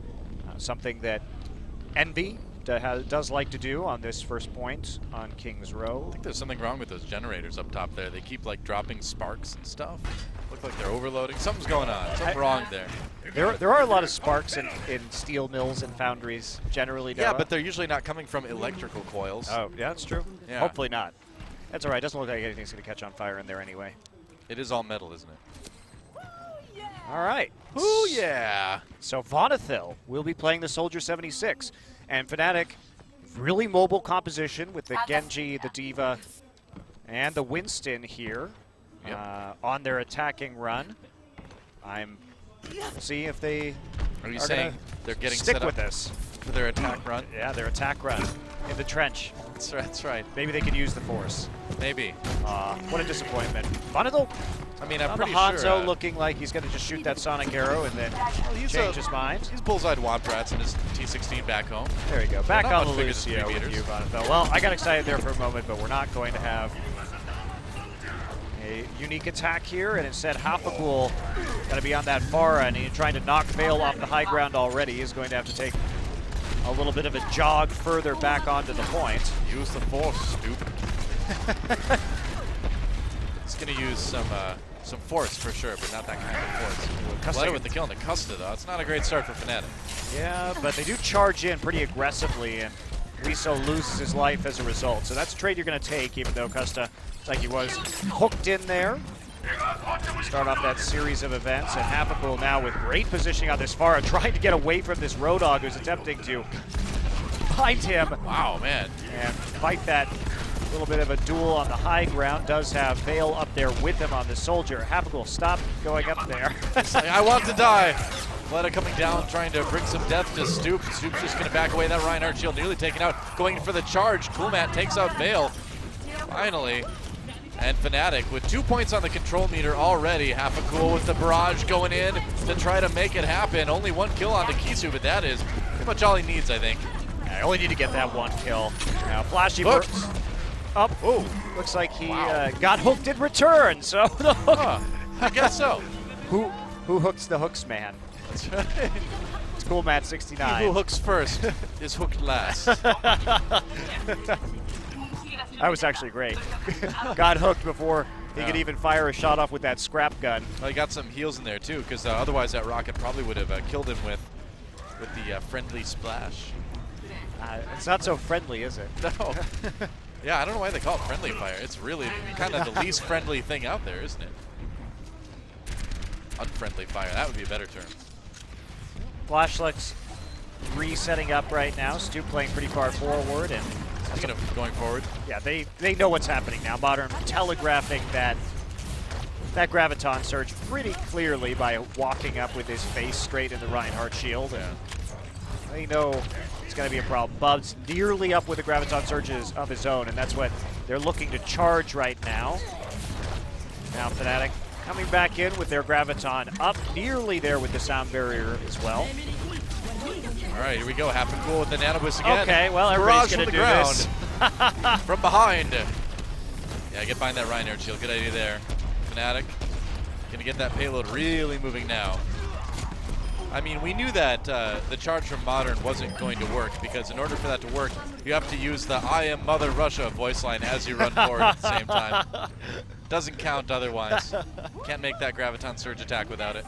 Something that Envy does like to do on this first point on King's Row. I think there's something wrong with those generators up top there. They keep like dropping sparks and stuff. Look like they're overloading. Something's going on. Something wrong there. There are a lot of sparks in steel mills and foundries generally. Yeah, Noah. but they're usually not coming from electrical coils. Oh, yeah, that's true. Yeah. Hopefully not. That's all right. Doesn't look like anything's going to catch on fire in there anyway. It is all metal, isn't it? All right. Ooh, yeah. So Vonethil will be playing the Soldier 76. And Fnatic, really mobile composition with the Genji, the Diva, and the Winston here on their attacking run. See if they Are you are saying gonna they're getting stick set up with this. for their attack run? Yeah, their attack run in the trench. That's right. Maybe they could use the Force. Maybe. What a disappointment. Vonethil, I mean, I'm on the pretty Hanzo sure. looking like he's going to just shoot that Sonic Arrow and then change his mind. He's bullseyed Womp Rats in his T16 back home. There you go. Back not on much the bigger than 3 Lucio with meters. you, Vonethil. Well, I got excited there for a moment, but we're not going to have a unique attack here, and instead Hafakul going to be on that far end. He's trying to knock Vale off the high ground already. He's going to have to take a little bit of a jog further back onto the point. Use the Force, stupid. He's going to use some Force for sure, but not that kind of Force. Fleta with the kill in the Custa, though. It's not a great start for Fnatic. Yeah, but they do charge in pretty aggressively, and Riso loses his life as a result. So that's a trade you're going to take, even though Custa, like he was hooked in there. Start off that series of events, and Hafakul now with great positioning on this far, trying to get away from this Roadhog who's attempting to find him. Wow, man. And fight that little bit of a duel on the high ground. Does have Vale up there with him on the Soldier. Hafakul, stop going up there. It's like, I want to die. Fleta coming down, trying to bring some death to Stoop. Stoop's just going to back away. That Reinhardt shield nearly taken out. Going for the charge. Coolmat takes out Vale. Finally. And Fnatic with 2 points on the control meter already. Hafakul with the barrage going in to try to make it happen. Only 1 kill on the Kisu, but that is pretty much all he needs, I think. I only need to get that 1 kill. Now, Flashy Hooked. up. Oh, looks like he got hooked in return. So the hook. I guess so. Who hooks the hooks, man? That's right. It's cool, Matt. He 69. who hooks first is hooked last. That was actually great. Got hooked before he could even fire a shot off with that scrap gun. Well, he got some heals in there too, because otherwise that rocket probably would have killed him with the friendly splash. It's not so friendly, is it? No. Yeah, I don't know why they call it friendly fire. It's really kind of the least friendly thing out there, isn't it? Unfriendly fire, that would be a better term. Flashlights resetting up right now. Stu playing pretty far forward, and Speaking of going forward, yeah, they know what's happening now. Modern telegraphing that Graviton surge pretty clearly by walking up with his face straight in the Reinhardt shield. And they know it's going to be a problem. Bub's nearly up with the Graviton surges of his own, and that's what they're looking to charge right now. Now Fnatic coming back in with their Graviton up nearly there with the sound barrier as well. all right, here we go. Hafakul with the nanoboost again. Okay, well, everybody's Barrage going to from do the ground. this. From behind. Yeah, get behind that Reinhardt shield. Good idea there. Fnatic gonna get that payload really moving now. I mean, we knew that the charge from Modern wasn't going to work, because in order for that to work, you have to use the "I am Mother Russia" voice line as you run forward at the same time. Doesn't count otherwise. Can't make that Graviton Surge attack without it.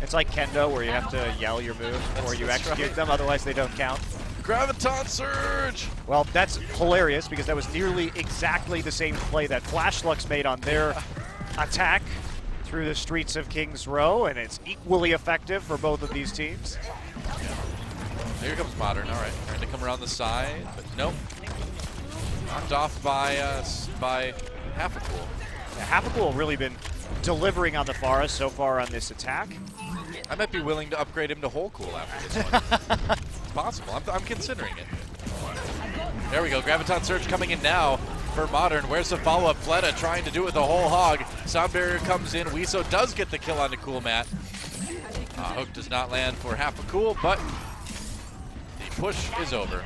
It's like Kendo, where you have to yell your move before you execute them, otherwise they don't count. Graviton Surge! Well, that's hilarious because that was nearly exactly the same play that Flashlux made on their attack through the streets of Kings Row, and it's equally effective for both of these teams. Here comes Modern. All right, trying to come around the side, but nope. Knocked off by Half a Cool. Yeah, Half a Cool really been delivering on the Forest so far on this attack. I might be willing to upgrade him to Whole Cool after this one. It's possible. I'm considering it. There we go. Graviton Surge coming in now for Modern. Where's the follow-up? Fleta trying to do it with a whole hog. Sound Barrier comes in. Wiso does get the kill on the Cool Mat. Hook does not land for Half a Cool, but the push is over.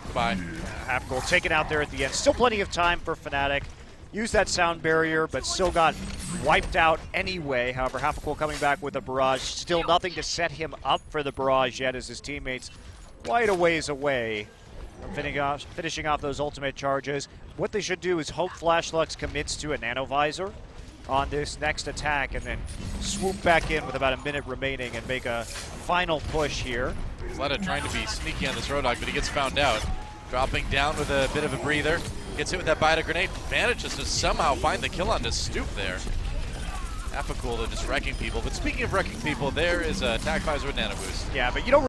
Goodbye. Half Cool taken out there at the end. Still plenty of time for Fnatic. Used that sound barrier, but still got wiped out anyway. However, Half a Cool coming back with a barrage. Still nothing to set him up for the barrage yet, as his teammates quite a ways away from finishing off those ultimate charges. What they should do is hope Flashlux commits to a Nano Visor on this next attack and then swoop back in with about a minute remaining and make a final push here. Fleta trying to be sneaky on this Roadhog, but he gets found out. Dropping down with a bit of a breather. Gets hit with that Bida Grenade. Manages to somehow find the kill on the Stoop there. Half a Cool, though, just wrecking people. But speaking of wrecking people, there is a attack visor with Nano Boost. Yeah, but you don't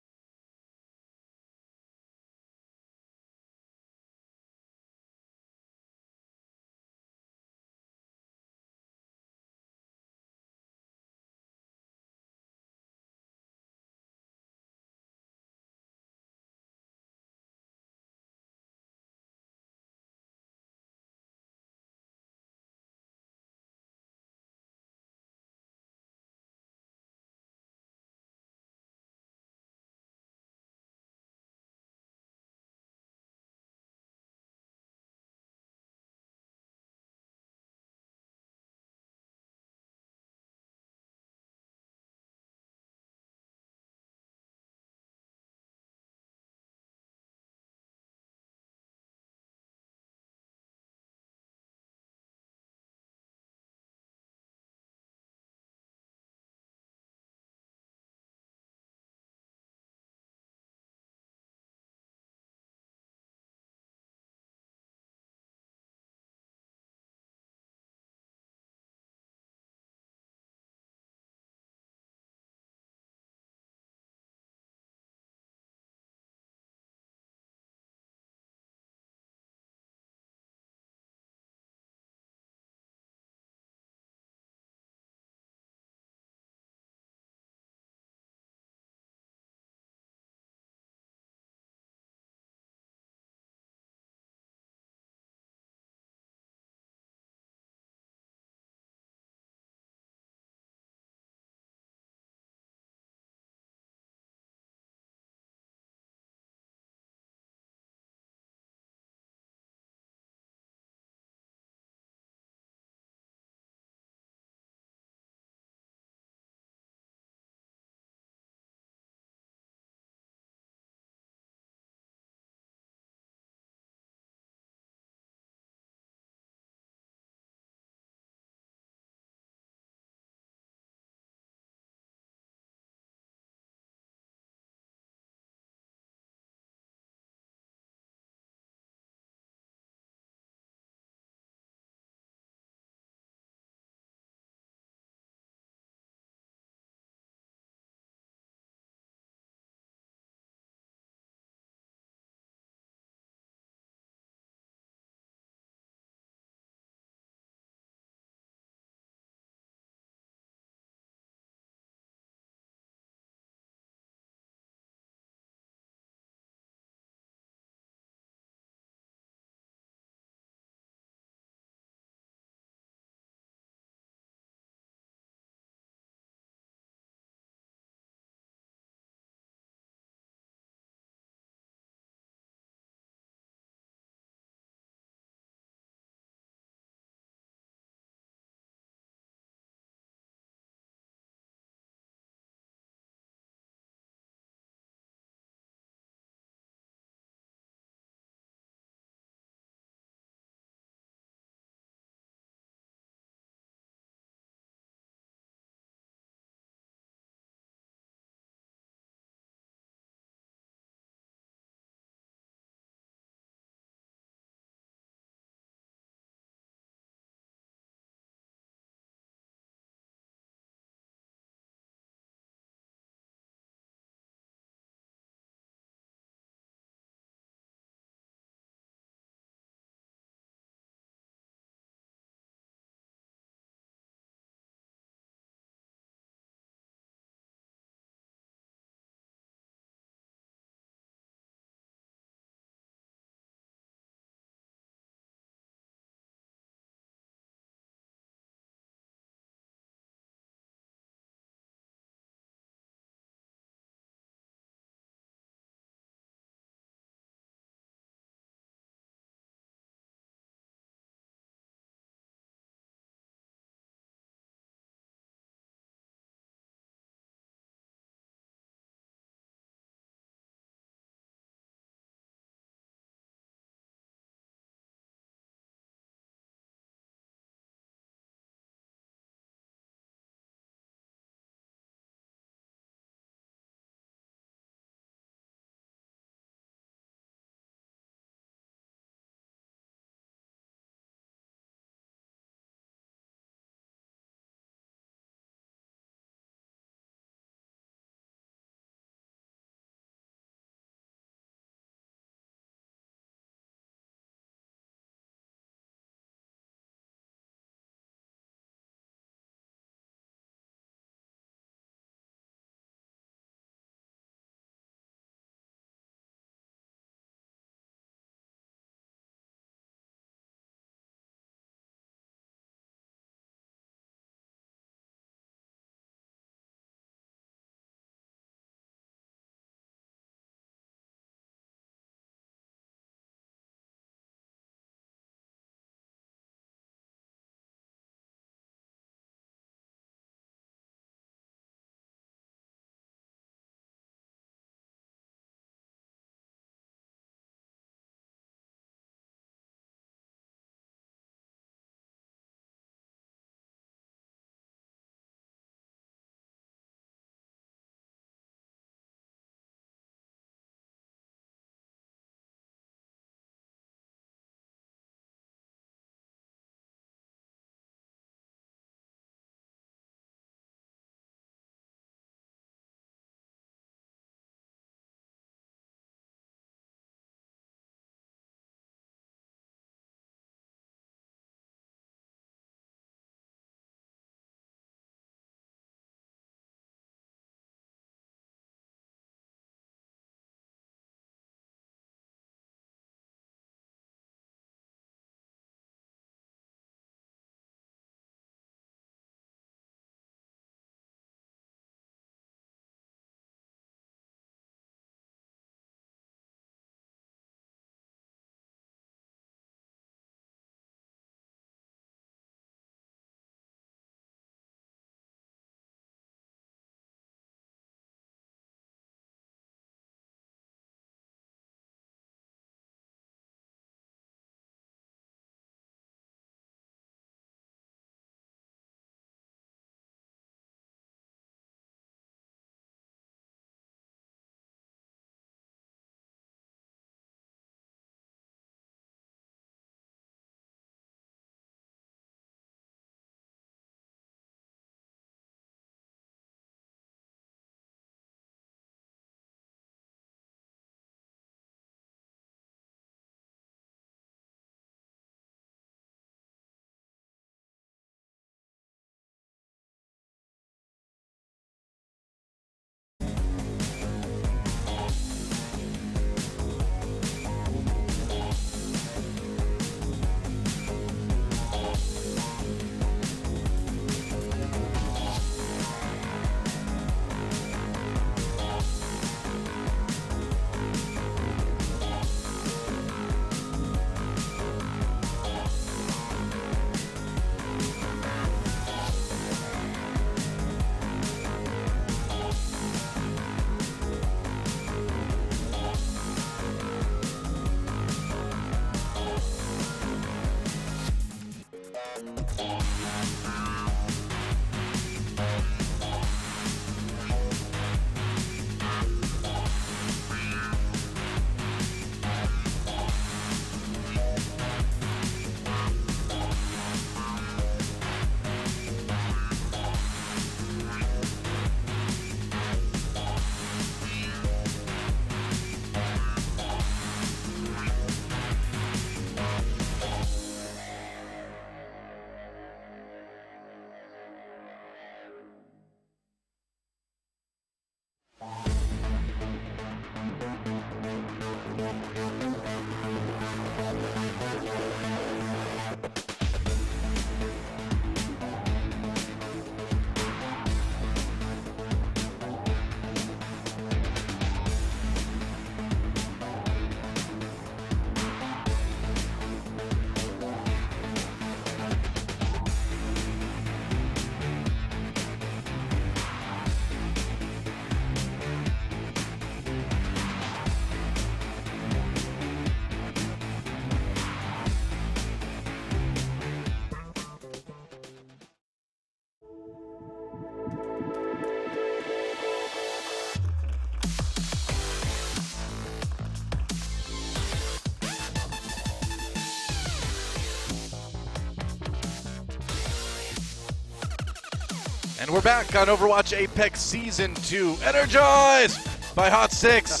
we're back on Overwatch Apex Season 2. Energized by Hot 6.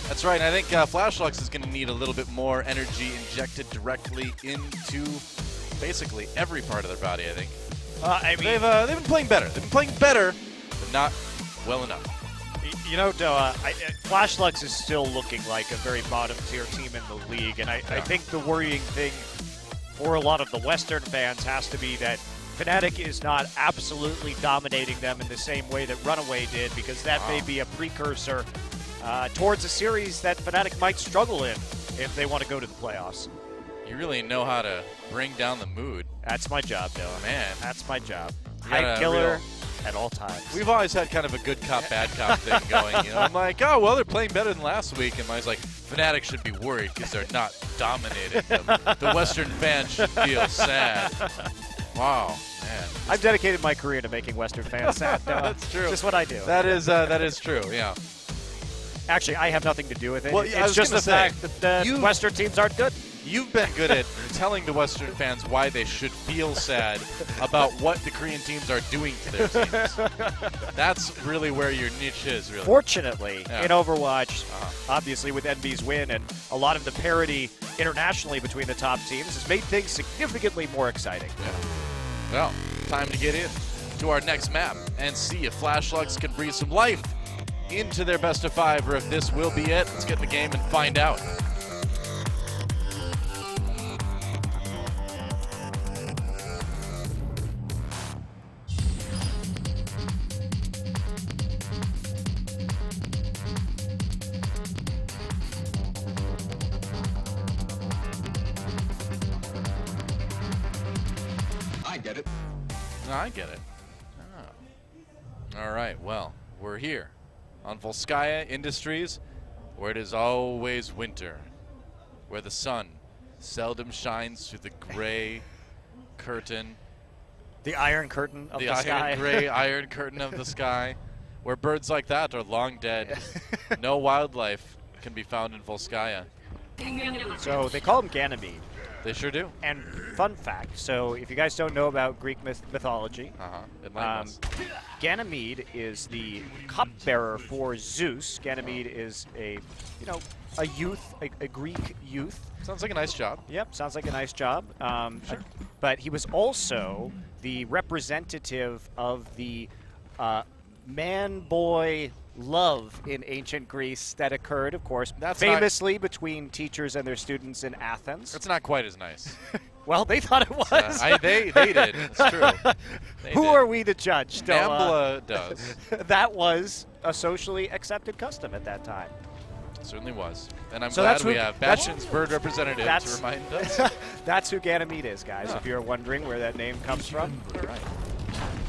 That's right. I think Flashlux is going to need a little bit more energy injected directly into basically every part of their body, I think. I mean, They've been playing better. They've been playing better, but not well enough. you know, Doa, Flashlux is still looking like a very bottom-tier team in the league, and I think the worrying thing for a lot of the Western fans has to be that Fnatic is not absolutely dominating them in the same way that Runaway did, because that may be a precursor towards a series that Fnatic might struggle in if they want to go to the playoffs. You really know how to bring down the mood. That's my job, Doa. Man. That's my job. You got Hype a killer real- at all times. We've always had kind of a good cop, bad cop thing going. You know, I'm like, oh, well, they're playing better than last week. And Mike's like, Fnatic should be worried because they're not dominating them. The Western fans should feel sad. Wow, man. I've dedicated my career to making Western fans sad, Doa. That's true. Just what I do. That is true, yeah. Actually, I have nothing to do with it. Well, yeah, I it's was just gonna the say, fact that the you- Western teams aren't good. You've been good at telling the Western fans why they should feel sad about what the Korean teams are doing to their teams. That's really where your niche is, really. Fortunately, Yeah. in Overwatch, obviously with NB's win and a lot of the parity internationally between the top teams has made things significantly more exciting. Well, time to get in to our next map and see if Flashlux can breathe some life into their best of 5, or if this will be it. Let's get in the game and find out. I get it. Oh. All right, well, we're here on Volskaya Industries, where it is always winter, where the sun seldom shines through the gray curtain, The Iron Curtain of the, iron, sky. gray iron curtain of the sky, where birds like that are long dead. No wildlife can be found in Volskaya. So they call him Ganymede. They sure do. And fun fact, so if you guys don't know about Greek mythology, Enlighten us. Ganymede is the cupbearer for Zeus. Ganymede is a youth, a Greek youth. Sounds like a nice job. Yep, sounds like a nice job. But he was also the representative of the man-boy love in ancient Greece that occurred, of course, famously between teachers and their students in Athens. It's not quite as nice. Well, they thought it was. They did. It's true. Who are we to judge? Nambla does. That was a socially accepted custom at that time. Certainly was. And I'm So glad that's we who- have that's- Bastion's bird representative to remind us. That's who Ganymede is, guys, Yeah. if you're wondering where that name comes from. All right.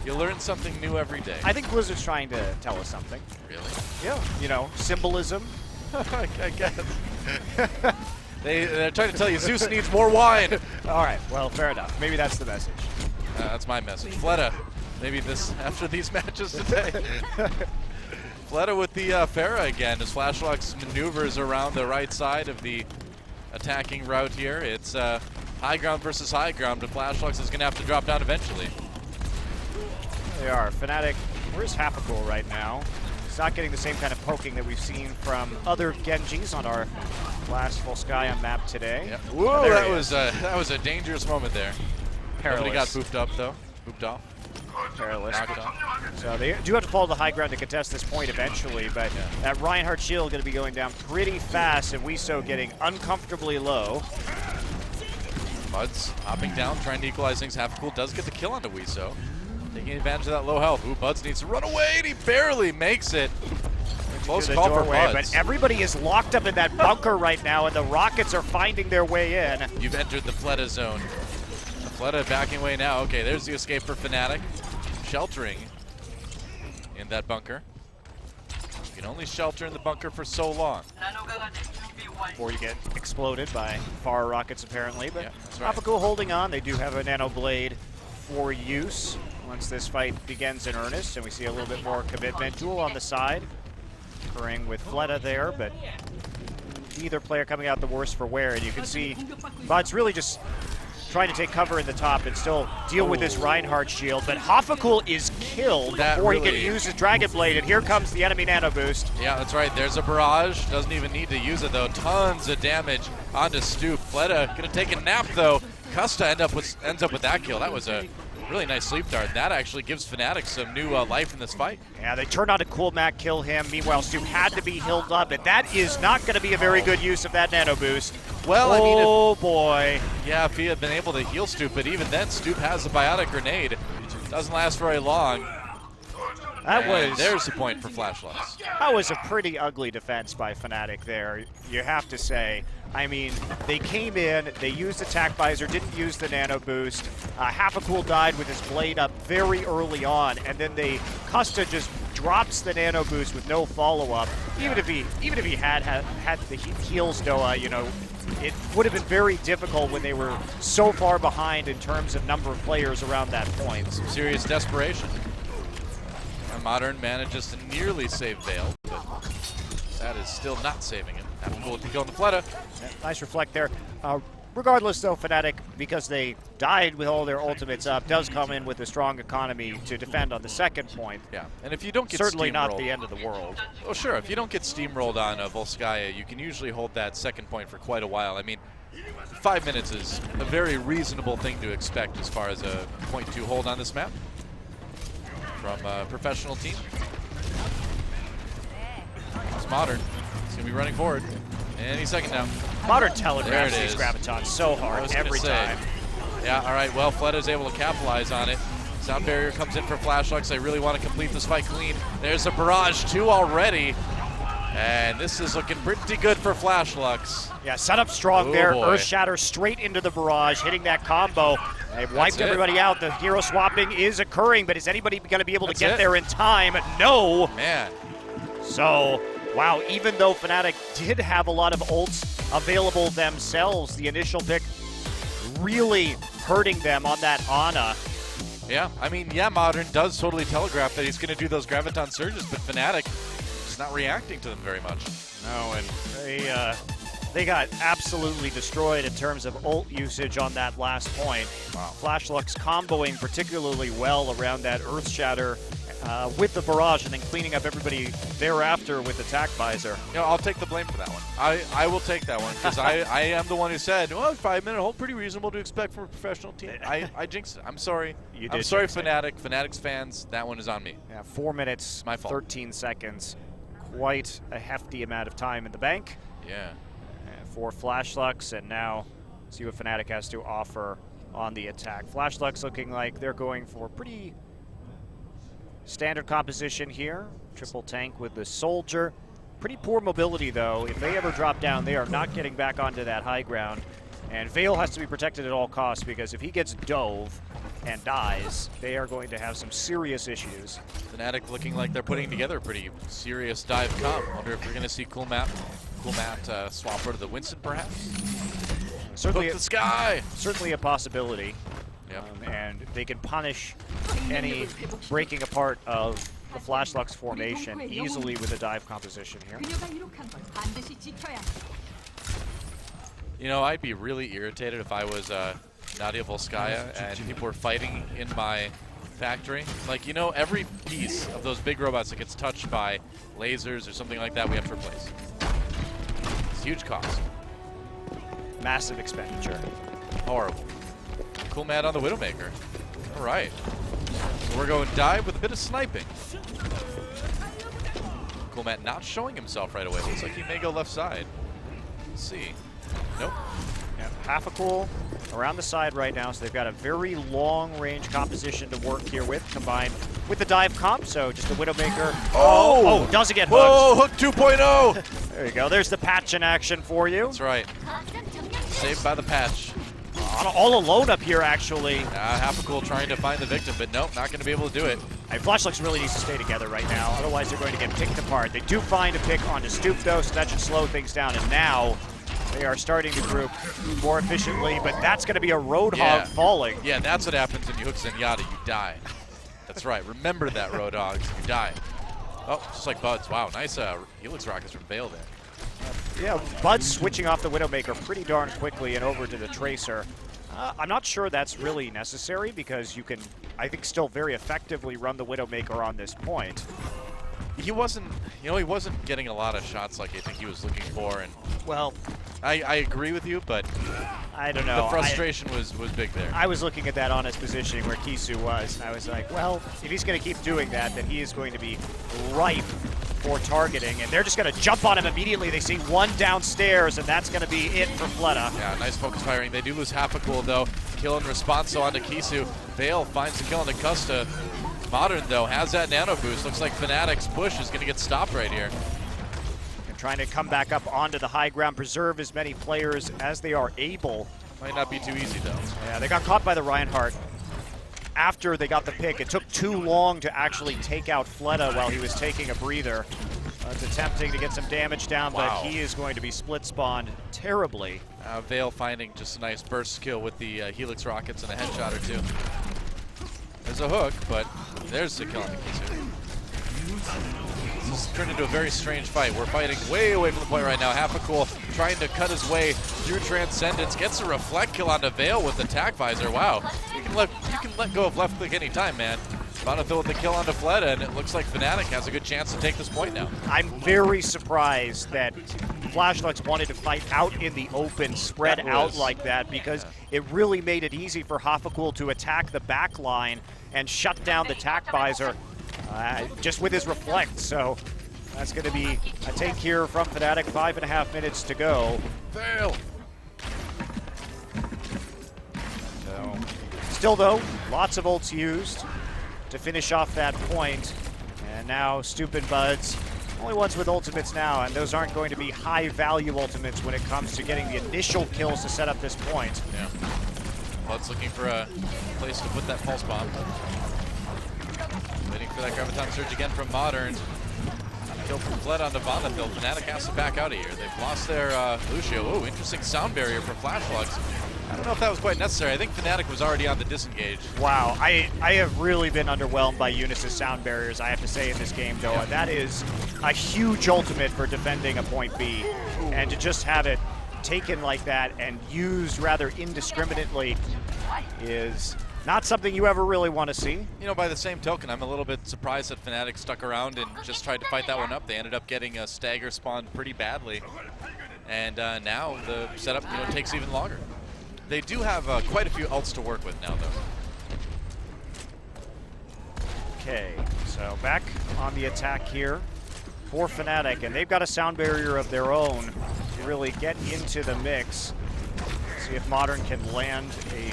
You learn something new every day. I think Blizzard's trying to tell us something. Really? Yeah. Symbolism. I guess. They're trying to tell you Zeus needs more wine. All right, well, fair enough. Maybe that's the message. That's my message. Fleta, maybe after these matches today. Fleta with the Pharah again as Flashlux maneuvers around the right side of the attacking route here. It's high ground versus high ground, but Flashlux is going to have to drop down eventually. They are. Fnatic, where's Hapacool right now? He's not getting the same kind of poking that we've seen from other Genjis on our last Volskaya map today. Yep. Oh, Whoa, there that he was a dangerous moment there. Nobody got Perilous. booped up though. Booped off. Perilous. Knocked off. So they do have to follow the high ground to contest this point eventually, but that Reinhardt shield going to be going down pretty fast, and Wiso getting uncomfortably low. Buds hopping down, trying to equalize things. Hapacool does get the kill onto Wiso. Taking advantage of that low health. Ooh, Buds needs to run away, and he barely makes it. Close To the call for doorway, Buds. but everybody is locked up in that bunker right now, and the Rockets are finding their way in. You've entered the Fleta zone. Fleta backing away now. Okay, there's the escape for Fnatic. Sheltering in that bunker. You can only shelter in the bunker for so long. Before you get exploded by far rockets, apparently. But Yeah, that's right. Hapacool holding on. They do have a Nano Blade for use once this fight begins in earnest, and we see a little bit more commitment. Duel on the side, occurring with Fleta there, but either player coming out the worse for wear. And you can see Bud's really just trying to take cover in the top and still deal with this Reinhardt shield. But Hafakul is killed before he can use his Dragon Blade, and here comes the enemy Nano Boost. Yeah, that's right. There's a barrage. Doesn't even need to use it, though. Tons of damage onto Stoop. Fleta going to take a nap, though. Custa ends up with that kill. That was a really nice sleep dart. That actually gives Fnatic some new life in this fight. Yeah, they turned on to Cool Mac, kill him. Meanwhile, Stoop had to be healed up, and that is not going to be a very good use of that Nano Boost. Well, I mean, oh boy. Yeah, if he had been able to heal Stoop, but even then, Stoop has a biotic grenade. Doesn't last very long. There's the point for Flashlux. That was a pretty ugly defense by Fnatic there, you have to say. I mean, they came in, they used Attack Visor, didn't use the Nano Boost. Hafakul died with his blade up very early on, and then Custa just drops the Nano Boost with no follow-up. Even if he had the heals, Noah, you know, it would have been very difficult when they were so far behind in terms of number of players around that point. Some serious desperation. Modern manages to nearly save Vale, but that is still not saving him. Hafakul to kill on the Fleta. Yeah, nice reflect there. Regardless, though, Fnatic, because they died with all their ultimates up, does come in with a strong economy to defend on the second point. Yeah, and if you don't get certainly not steamrolled, the end of the world. Oh, sure. If you don't get steamrolled on Volskaya, you can usually hold that second point for quite a while. I mean, 5 minutes is a very reasonable thing to expect as far as a .2 hold on this map from a professional team. It's Modern. He's going to be running forward any second now. Modern telegraphs There it these is. gravitons so hard every time. Yeah, all right, well, Fleta's able to capitalize on it. Sound Barrier comes in for Flashlux. They really want to complete this fight clean. There's a barrage, 2 already. And this is looking pretty good for Flashlux. Yeah, set up strong there. Boy. Earth Shatter straight into the barrage, hitting that combo. They've wiped everybody out. The hero swapping is occurring, but is anybody going to be able to get there in time? No. Man. So, wow, even though Fnatic did have a lot of ults available themselves, the initial pick really hurting them on that Ana. Yeah, I mean, yeah, Modern does totally telegraph that he's going to do those Graviton surges, but Fnatic is not reacting to them very much. No, and they got absolutely destroyed in terms of ult usage on that last point. Wow. Flashlux comboing particularly well around that Earth Shatter with the barrage and then cleaning up everybody thereafter with Attack Visor. You know, I'll take the blame for that one. I will take that one because I am the one who said, well, 5 minute hold, pretty reasonable to expect from a professional team. I jinxed it. I'm sorry. You did. I'm sorry, Fnatic. Fnatic's fans, that one is on me. Yeah, 4 minutes, my fault. 13 seconds. Quite a hefty amount of time in the bank. Yeah. For Flashlux, and now see what Fnatic has to offer on the attack. Flashlux looking like they're going for pretty standard composition here. Triple tank with the Soldier. Pretty poor mobility, though. If they ever drop down, they are not getting back onto that high ground. And Vale has to be protected at all costs, because if he gets dove and dies, they are going to have some serious issues. Fnatic looking like they're putting together a pretty serious dive comp. Wonder if we're going to see Cool Matt swap over to the Winston, perhaps? Certainly Hook the sky! Certainly a possibility. Yep. And they can punish any breaking apart of the Flashlux formation easily with a dive composition here. You know, I'd be really irritated if I was Nadia Volskaya and people were fighting in my factory. Like, you know, every piece of those big robots that gets touched by lasers or something like that, we have to replace. It's a huge cost. Massive expenditure. Horrible. Cool Mad on the Widowmaker. All right. So we're going dive with a bit of sniping. Cool Matt not showing himself right away. Looks like he may go left side. Let's see. Nope. Yeah, Hafakul around the side right now, so they've got a very long-range composition to work here with, combined with the dive comp, so just the Widowmaker. Oh, doesn't get hooked. Whoa, hook 2.0! There you go. There's the patch in action for you. That's right. Saved by the patch. All alone up here, actually. Hafakul trying to find the victim, but nope, not going to be able to do it. Flashlux really needs to stay together right now, otherwise they're going to get picked apart. They do find a pick onto Stoop, though, so that should slow things down, and now they are starting to group more efficiently, but that's going to be a Roadhog falling. Yeah, that's what happens when you hook Zenyatta, you die. That's right, remember that, Roadhogs, you die. Oh, just like Buds. Wow, nice Helix Rockets from Vale there. Yeah, Bud's switching off the Widowmaker pretty darn quickly and over to the Tracer. I'm not sure that's really necessary because you can, I think, still very effectively run the Widowmaker on this point. He wasn't, he wasn't getting a lot of shots like I think he was looking for, and Well, I agree with you, but I don't know. the frustration was big there. I was looking at that honest positioning where Kisu was, and I was like, well, if he's going to keep doing that, then he is going to be ripe for targeting, and they're just going to jump on him immediately. They see one downstairs, and that's going to be it for Fleta. Yeah, nice focus firing. They do lose half a cool, though. Kill in response, so onto Kisu. Vale finds the kill on Custa. Modern, though, has that nano boost. Looks like Fnatic's push is going to get stopped right here. And trying to come back up onto the high ground, preserve as many players as they are able. Might not be too easy, though. Yeah, they got caught by the Reinhardt. After they got the pick, it took too long to actually take out Fleta while he was taking a breather. It's attempting to get some damage down, Wow. but he is going to be split spawned terribly. Vale finding just a nice burst kill with the Helix rockets and a headshot or two. There's a hook, but there's the kill on Kisu. This has turned into a very strange fight. We're fighting way away from the point right now. Hapacool trying to cut his way through Transcendence. Gets a reflect kill onto Vale with the tack visor. Wow, you can let go of left click anytime, man. Bonafil with the kill onto Fleta, and it looks like Fnatic has a good chance to take this point now. I'm very surprised that Flashlights wanted to fight out in the open, spread out like that, because it really made it easy for Hapacool to attack the back line and shut down the tack visor just with his reflect. So that's going to be a take here from Fnatic. 5.5 minutes to go. Vale. So, still though, lots of ults used to finish off that point. And now Stupid Buds, only ones with ultimates now, and those aren't going to be high value ultimates when it comes to getting the initial kills to set up this point. Yeah. Bud's looking for a place to put that pulse bomb. Waiting for that Graviton Surge again from Modern. Kill from Fled onto Vonnefield. Fnatic has to back out of here. They've lost their Lucio. Oh, interesting sound barrier for Flash Slugs. I don't know if that was quite necessary. I think Fnatic was already on the disengage. Wow, I have really been underwhelmed by Eunice's sound barriers, I have to say, in this game, though. Yeah. That is a huge ultimate for defending a point B. And to just have it taken like that and used rather indiscriminately is not something you ever really want to see. You know, by the same token, I'm a little bit surprised that Fnatic stuck around and just tried to fight that one up. They ended up getting a stagger spawn pretty badly. And now the setup takes even longer. They do have quite a few ults to work with now, though. Okay, so back on the attack here for Fnatic, and they've got a sound barrier of their own to really get into the mix. See if Modern can land a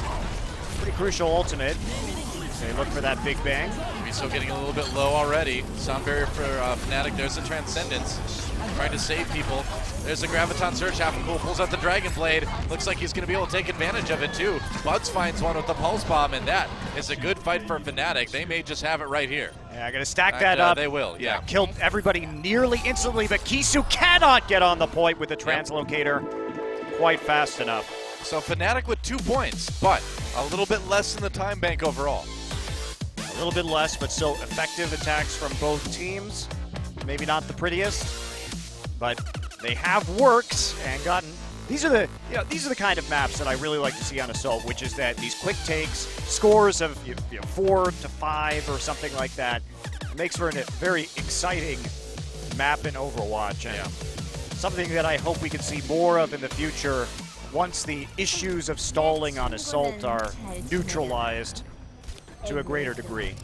pretty crucial ultimate. They look for that big bang. Miso getting a little bit low already. Sound barrier for Fnatic. There's the Transcendence. Trying to save people. There's the Graviton Surge. Hapacool pulls out the Dragon Blade. Looks like he's going to be able to take advantage of it too. Buds finds one with the Pulse Bomb, and that is a good fight for Fnatic. They may just have it right here. Yeah, going to stack that up. They will, yeah. Killed everybody nearly instantly, but Kisu cannot get on the point with the translocator quite fast enough. So Fnatic with 2 points, but a little bit less in the time bank overall. A little bit less, but still effective attacks from both teams. Maybe not the prettiest, but they have worked and gotten. These are the kind of maps that I really like to see on Assault, which is that these quick takes, scores of 4 to 5 or something like that, makes for a very exciting map in Overwatch, and something that I hope we can see more of in the future once the issues of stalling on Assault are neutralized to a greater degree.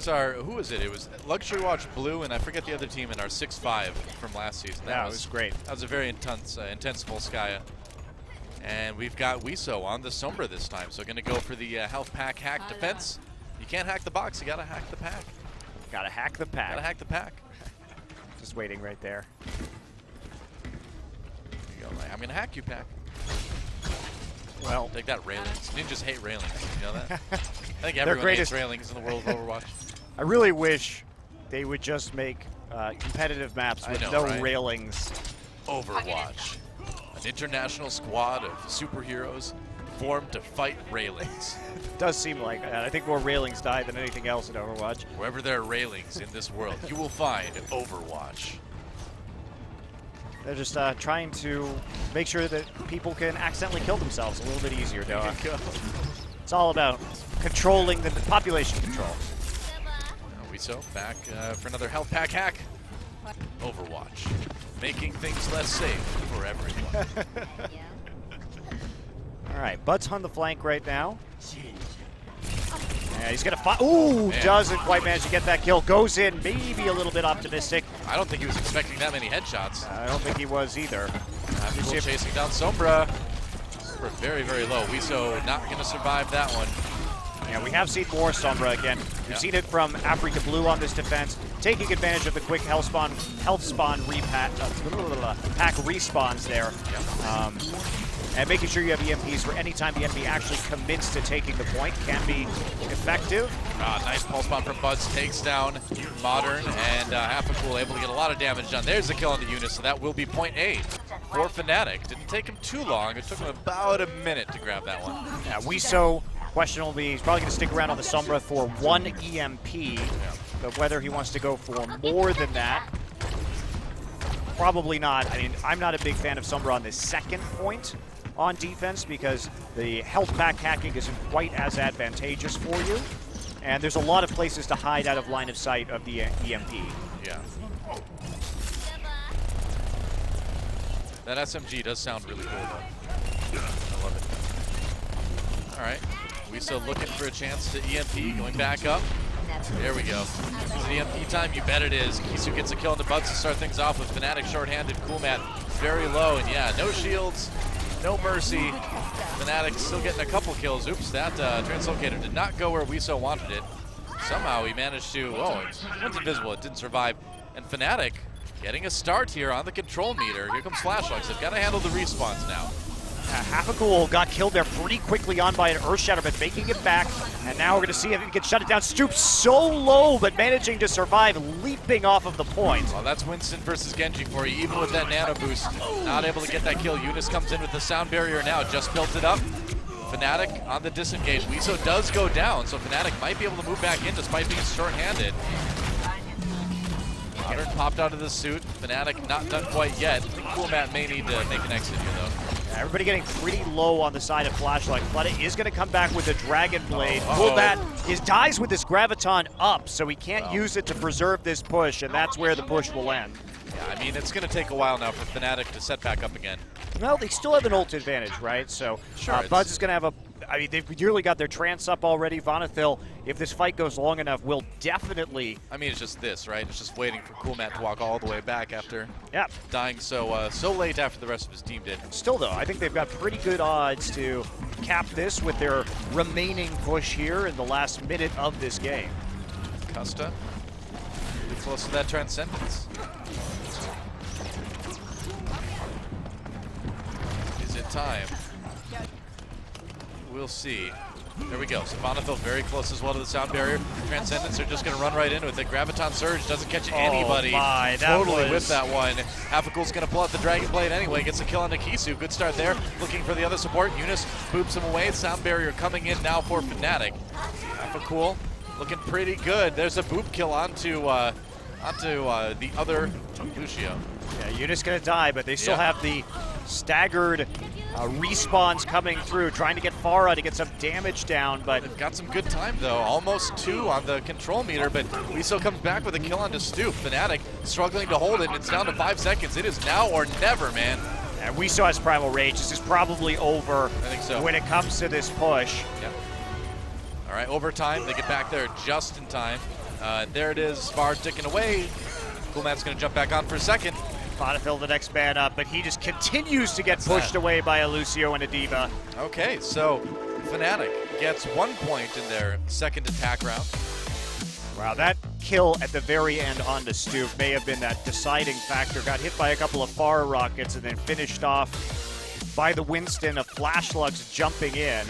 Who was it? It was Luxury Watch Blue, and I forget the other team in our 6-5 from last season. That was great. That was a very intense Volskaya. And we've got Wiso on the Sombra this time, so going to go for the health pack hack defense. You can't hack the box, you got to hack the pack. Got to hack the pack. Got to hack the pack. Just waiting right there. There you go. I'm going to hack you, pack. Well, take that, railings. Ninjas hate railings. You know that? I think Their everyone greatest hates railings in the world of Overwatch. I really wish they would just make competitive maps with no right? railings. Overwatch. An international squad of superheroes formed to fight railings. Does seem like that. I think more railings die than anything else in Overwatch. Wherever there are railings in this world, you will find Overwatch. They're just trying to make sure that people can accidentally kill themselves a little bit easier, Doha. It's all about controlling the population control. Wiso back for another health pack hack. Overwatch, making things less safe for everyone. All right, Bud's on the flank right now. Yeah, he's gonna fight. Ooh, doesn't quite manage to get that kill. Goes in, maybe a little bit optimistic. I don't think he was expecting that many headshots. I don't think he was either. People chasing down Sombra. We're very, very low. Wiso not going to survive that one. Yeah, we have seen more Sombra again. We've seen it from Africa Blue on this defense, taking advantage of the quick health spawn pack respawns there. And making sure you have EMPs for any time the enemy actually commits to taking the point can be effective. Nice pulse bomb from Buzz, takes down Modern, and Half-a-Cool able to get a lot of damage done. There's the kill on the Eunice, so that will be point 8 for Fnatic. Didn't take him too long. It took him about a minute to grab that one. Yeah, Wiso, questionably, he's probably going to stick around on the Sombra for 1 EMP, but whether he wants to go for more than that, probably not. I mean, I'm not a big fan of Sombra on the second point on defense because the health pack hacking isn't quite as advantageous for you, and there's a lot of places to hide out of line of sight of the EMP. Yeah. That SMG does sound really cool, though. I love it. All right. Wiso looking for a chance to EMP, going back up. There we go. Is it EMP time? You bet it is. Kisu gets a kill on the Buds to start things off with Fnatic short-handed. Coolmat very low, and yeah, no shields, no mercy. Fnatic still getting a couple kills. Oops, that translocator did not go where Wiso wanted it. Somehow he managed to, it went invisible, it didn't survive. And Fnatic getting a start here on the control meter. Here comes Flashlights. They've got to handle the respawns now. Half-a-Cool got killed there pretty quickly on by an Earthshatter, but making it back. And now we're going to see if he can shut it down. Stoop so low, but managing to survive, leaping off of the point. Well, that's Winston versus Genji for you, even with that nano boost. Not able to get that kill. Eunice comes in with the sound barrier now, just built it up. Fnatic on the disengage. Wiso does go down, so Fnatic might be able to move back in despite being short-handed. Modern popped out of the suit. Fnatic not done quite yet. I think Coolmat may need to make an exit here, though. Everybody getting pretty low on the side of Flashlight. Flooded is going to come back with a Dragon Blade. Coolmat dies with this Graviton up, so he can't use it to preserve this push, and that's where the push will end. Yeah, I mean, it's going to take a while now for Fnatic to set back up again. Well, they still have an ult advantage, right? So sure, Buzz is going to have I mean, they've nearly got their trance up already. Vonathil, if this fight goes long enough, will definitely... I mean, it's just this, right? It's just waiting for Coolmat to walk all the way back after dying so late after the rest of his team did. Still, though, I think they've got pretty good odds to cap this with their remaining push here in the last minute of this game. Custa, pretty close to that Transcendence. Is it time? We'll see. There we go. So Vonathil very close as well to the sound barrier. Transcendence are just going to run right in with it. Graviton Surge doesn't catch anybody. Totally with that one. Half-a-Cool's going to pull out the Dragon Blade anyway. Gets a kill on Nikisu. Good start there. Looking for the other support. Eunice boops him away. Sound barrier coming in now for Fnatic. Half-a-Cool looking pretty good. There's a boop kill onto the other Lucio. Yeah, Eunice going to die, but they still have the staggered respawns coming through, trying to get Pharah to get some damage down, but... They've got some good time, though. Almost 2 on the control meter, but Wiso comes back with a kill onto Stoop. Fnatic struggling to hold it, and it's down to 5 seconds. It is now or never, man. And Wiso has Primal Rage. This is probably over I think so. when it comes to this push. Yep. All right, overtime. They get back there just in time. There it is. Spar ticking away. Coolmat's going to jump back on for a second. Vonathil the next man up, but he just continues to get pushed away by a Lucio and a D.Va. Okay, so Fnatic gets 1 point in their second attack round. Wow, that kill at the very end on the Stoop may have been that deciding factor. Got hit by a couple of Pharah rockets and then finished off by the Winston of Flashlugs jumping in.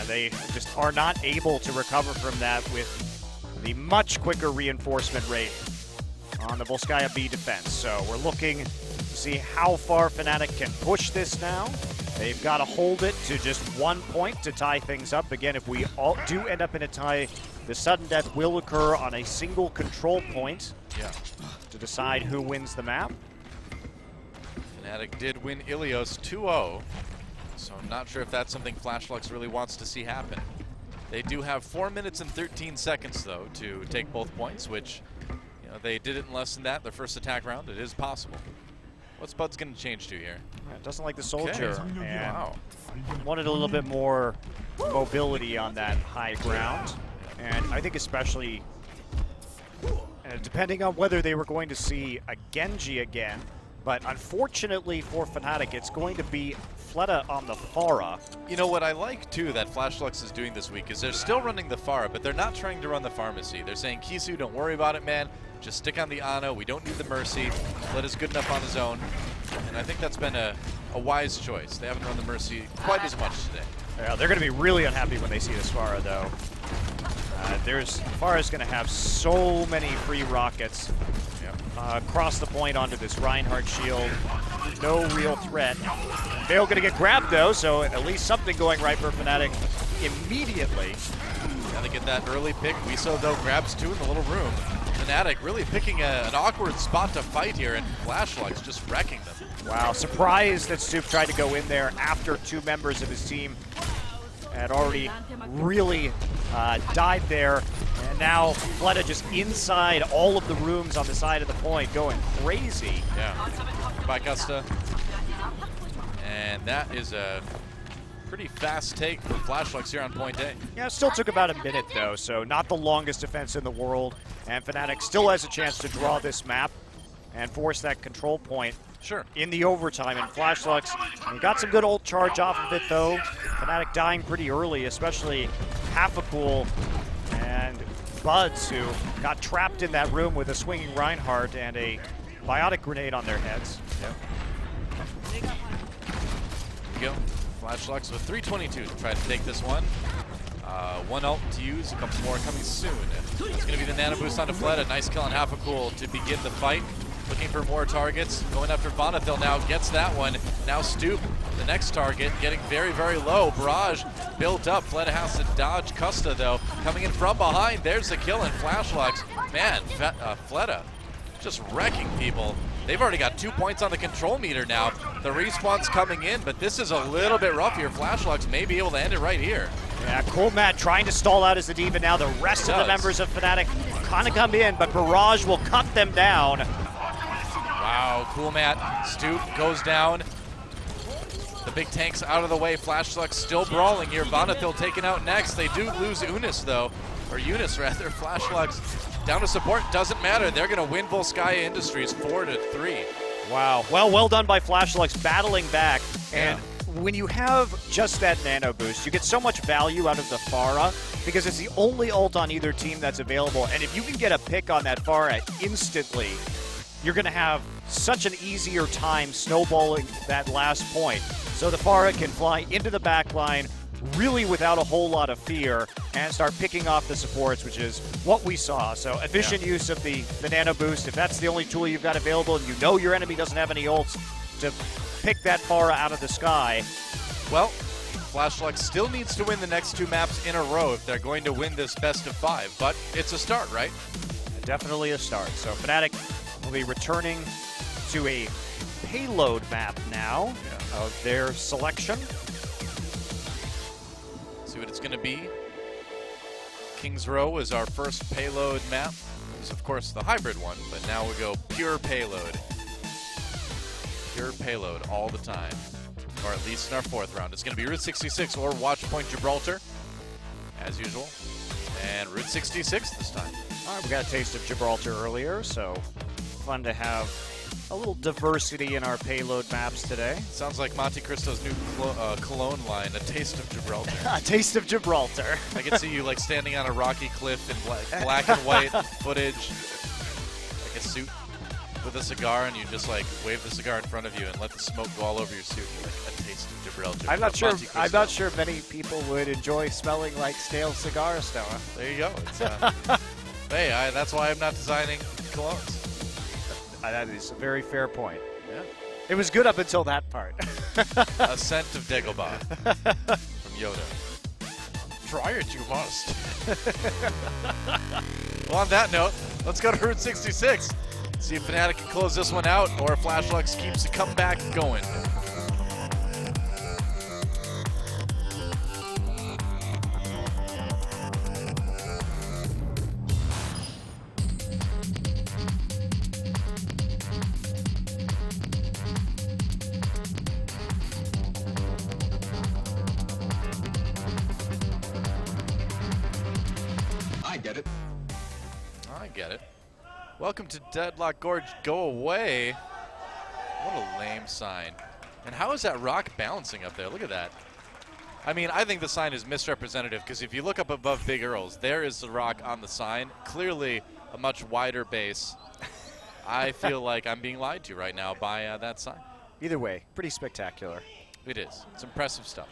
They just are not able to recover from that with the much quicker reinforcement rate on the Volskaya B defense. So we're looking to see how far Fnatic can push this now. They've got to hold it to just 1 point to tie things up. Again, if we all do end up in a tie The sudden death will occur on a single control point to decide who wins the map. Fnatic did win Ilios 2-0, so I'm not sure if that's something Flashlucks really wants to see happen. They do have 4 minutes and 13 seconds, though, to take both points, which, you know, they did it in less than that their first attack round. It is possible. What's Bud's going to change to here? Yeah, doesn't like the soldier. Okay. And Wow. wanted a little bit more mobility on that high ground. And I think especially, depending on whether they were going to see a Genji again, but unfortunately for Fnatic, it's going to be Fleta on the Pharah. You know what I like, too, that Flashlucks is doing this week is they're still running the Pharah, but they're not trying to run the Pharmacy. They're saying, Kisu, don't worry about it, man. Just stick on the Ana. We don't need the Mercy. Fleta's good enough on his own. And I think that's been a wise choice. They haven't run the Mercy quite as much today. Yeah, they're going to be really unhappy when they see this Pharah, though. Pharah's going to have so many free rockets across the point onto this Reinhardt shield. No real threat. Vale going to get grabbed, though, so at least something going right for Fnatic immediately. Gotta get that early pick. Wiso, though, grabs two in the little room. Fnatic really picking an awkward spot to fight here, and Flashlucks just wrecking them. Wow, surprised that Stoop tried to go in there after two members of his team had already really died there. And now Fleta just inside all of the rooms on the side of the point, going crazy. Yeah. By Gusta. And that is a pretty fast take for Flashlucks here on point A. Yeah, it still took about a minute, though, so not the longest defense in the world. And Fnatic still has a chance to draw this map and force that control point in the overtime. And Flashlucks got some good ult charge off of it, though. Fnatic dying pretty early, especially Half-a-Cool and Buds, who got trapped in that room with a swinging Reinhardt and a biotic grenade on their heads. Here we go. Flashlucks with 3:22 to try to take this one. One ult to use, a couple more coming soon. It's going to be the nano boost onto Fleta. Nice kill on Half-a-Cool to begin the fight. Looking for more targets. Going after Vonethil now, gets that one. Now Stoop, the next target, getting very, very low. Barrage built up. Fleta has to dodge Custa, though. Coming in from behind, there's the kill, and Flashlucks. Man, Fleta just wrecking people. They've already got 2 points on the control meter now. The respawn's coming in, but this is a little bit rough here. Flashlucks may be able to end it right here. Yeah, Cool Matt trying to stall out as the D.Va now. The rest of the members of Fnatic kind of come in, but Barrage will cut them down. Wow, Cool Matt. Stoop goes down. The big tank's out of the way. Flashlucks still brawling here. Vonethil taken out next. They do lose Eunice, though. Or Eunice, rather. Flashlucks down to support. Doesn't matter. They're going to win Volskaya Industries 4-3. Wow. Well done by Flashlucks battling back. And when you have just that nano boost, you get so much value out of the Pharah because it's the only ult on either team that's available. And if you can get a pick on that Pharah instantly, you're going to have such an easier time snowballing that last point. So the Pharah can fly into the back line really without a whole lot of fear and start picking off the supports, which is what we saw. So efficient use of the nano boost. If that's the only tool you've got available and you know your enemy doesn't have any ults to pick that Pharah out of the sky. Well, Flashlucks still needs to win the next 2 maps in a row if they're going to win this best of 5, but it's a start, right? Definitely a start. So Fnatic will be returning to a payload map now of their selection. See what it's going to be. Kings Row is our first payload map. It's of course the hybrid one, but now we go pure payload. Pure payload all the time. Or at least in our 4th round. It's going to be Route 66 or Watch Point Gibraltar, as usual. And Route 66 this time. All right, we got a taste of Gibraltar earlier, so fun to have a little diversity in our payload maps today. Sounds like Monte Cristo's new cologne line, a taste of Gibraltar. A taste of Gibraltar. I can see you like standing on a rocky cliff in black and white footage, like a suit with a cigar, and you just like wave the cigar in front of you and let the smoke go all over your suit. You're like, a taste of Gibraltar. I'm not sure many people would enjoy smelling like stale cigars, Noah. There you go. It's, hey, that's why I'm not designing colognes. That is a very fair point. Yeah. It was good up until that part. A scent of Dagobah from Yoda. Try it, you must. Well, on that note, let's go to Route 66. See if Fnatic can close this one out, or if FlashLux keeps the comeback going. I get it. I get it. Welcome to Deadlock Gorge. Go away. What a lame sign. And how is that rock balancing up there? Look at that. I mean, I think the sign is misrepresentative because if you look up above Big Earls, there is the rock on the sign. Clearly a much wider base. I feel like I'm being lied to right now by that sign. Either way, pretty spectacular. It is. It's impressive stuff.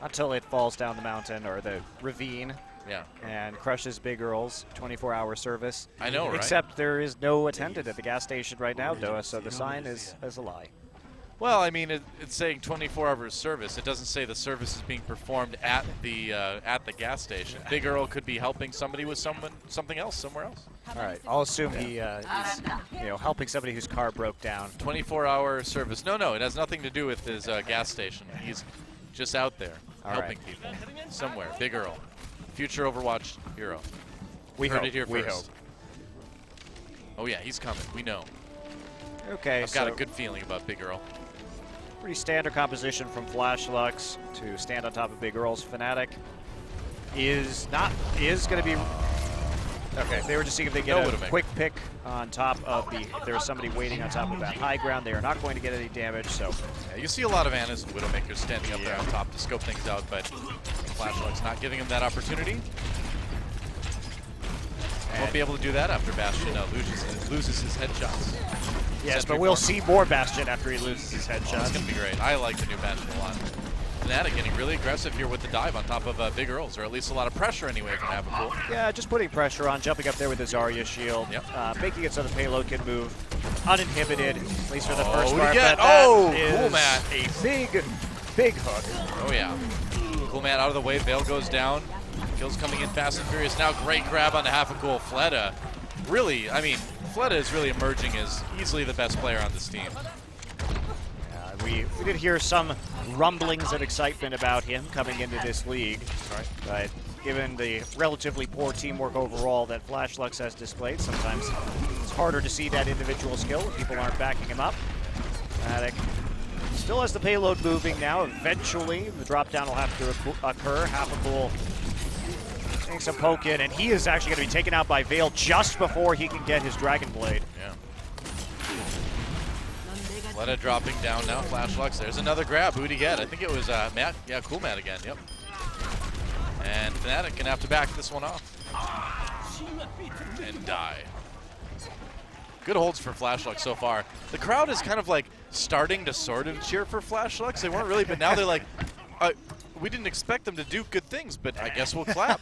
Until it falls down the mountain or the ravine. Yeah. And crushes Big Earl's 24-hour service. I know, right? Except there is no attendant at the gas station right now, Doa, so the sign is a lie. Well, I mean, it's saying 24-hour service. It doesn't say the service is being performed at the gas station. Big Earl could be helping somebody with something else somewhere else. All right, I'll assume he's helping somebody whose car broke down. 24-hour service. No, it has nothing to do with his gas station. He's just out there helping people somewhere. Big Earl, future Overwatch hero. We heard hope. it here We first. hope. Oh yeah, he's coming. We know. Okay, I've got a good feeling about Big Earl. pretty standard composition from FlashLux to stand on top of Big Earl's. Fnatic is going to be. Okay, they were just seeing if they get a quick pick on top of the. If there's somebody waiting on top of that high ground, they are not going to get any damage. So yeah, you see a lot of Annas and Widowmakers standing up there on top to scope things out, but FlashLux not giving him that opportunity. Won't be able to do that after Bastion loses his headshots. Yes, but we'll see more Bastion after he loses his headshots. That's going to be great. I like the new Bastion a lot. Fnatic getting really aggressive here with the dive on top of Big Earls, or at least a lot of pressure anyway from Havapool. Yeah, just putting pressure on, jumping up there with the Zarya shield, making it so the payload can move uninhibited, at least for the first part. Cool Matt. A big hook. Oh yeah. Cool Matt out of the way, Veil goes down. Kills coming in fast and furious now. Great grab on the Havapool. Fleta, really, I mean, Fleta is really emerging as easily the best player on this team. We did hear some rumblings of excitement about him coming into this league, but given the relatively poor teamwork overall that FlashLux has displayed, sometimes it's harder to see that individual skill when people aren't backing him up. Fnatic still has the payload moving now. Eventually, the drop down will have to occur. Havapool getting some poke in, and he is actually going to be taken out by Veil just before he can get his Dragon Blade. Yeah. Fleta dropping down now. FlashLux. There's another grab. Who'd he get? I think it was Matt. Yeah, Cool Matt again. Yep. And Fnatic gonna have to back this one off and die. Good holds for FlashLux so far. The crowd is kind of like starting to sort of cheer for FlashLux. They weren't really, but now they're like, we didn't expect them to do good things, but I guess we'll clap.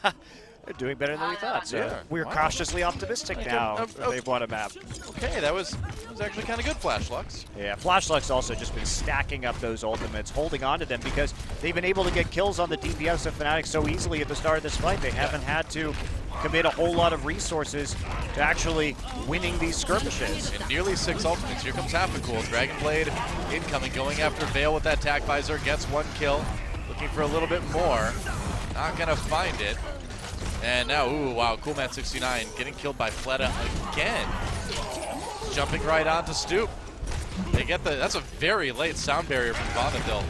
They're doing better than we thought, so Yeah. we're cautiously optimistic now that they've won a map. Okay, that was actually kind of good, FlashLux. Yeah, FlashLux also just been stacking up those ultimates, holding on to them because they've been able to get kills on the DPS of Fnatic so easily at the start of this fight. They haven't had to commit a whole lot of resources to actually winning these skirmishes. And nearly 6 ultimates. Here comes Havapool. Dragon Blade incoming, going after Veil with that tac visor. Gets 1 kill. Looking for a little bit more. Not gonna find it. And now, ooh, wow, Coolmat69 getting killed by Fleta again. Jumping right onto Stoop. They get that's a very late sound barrier from Bonneville.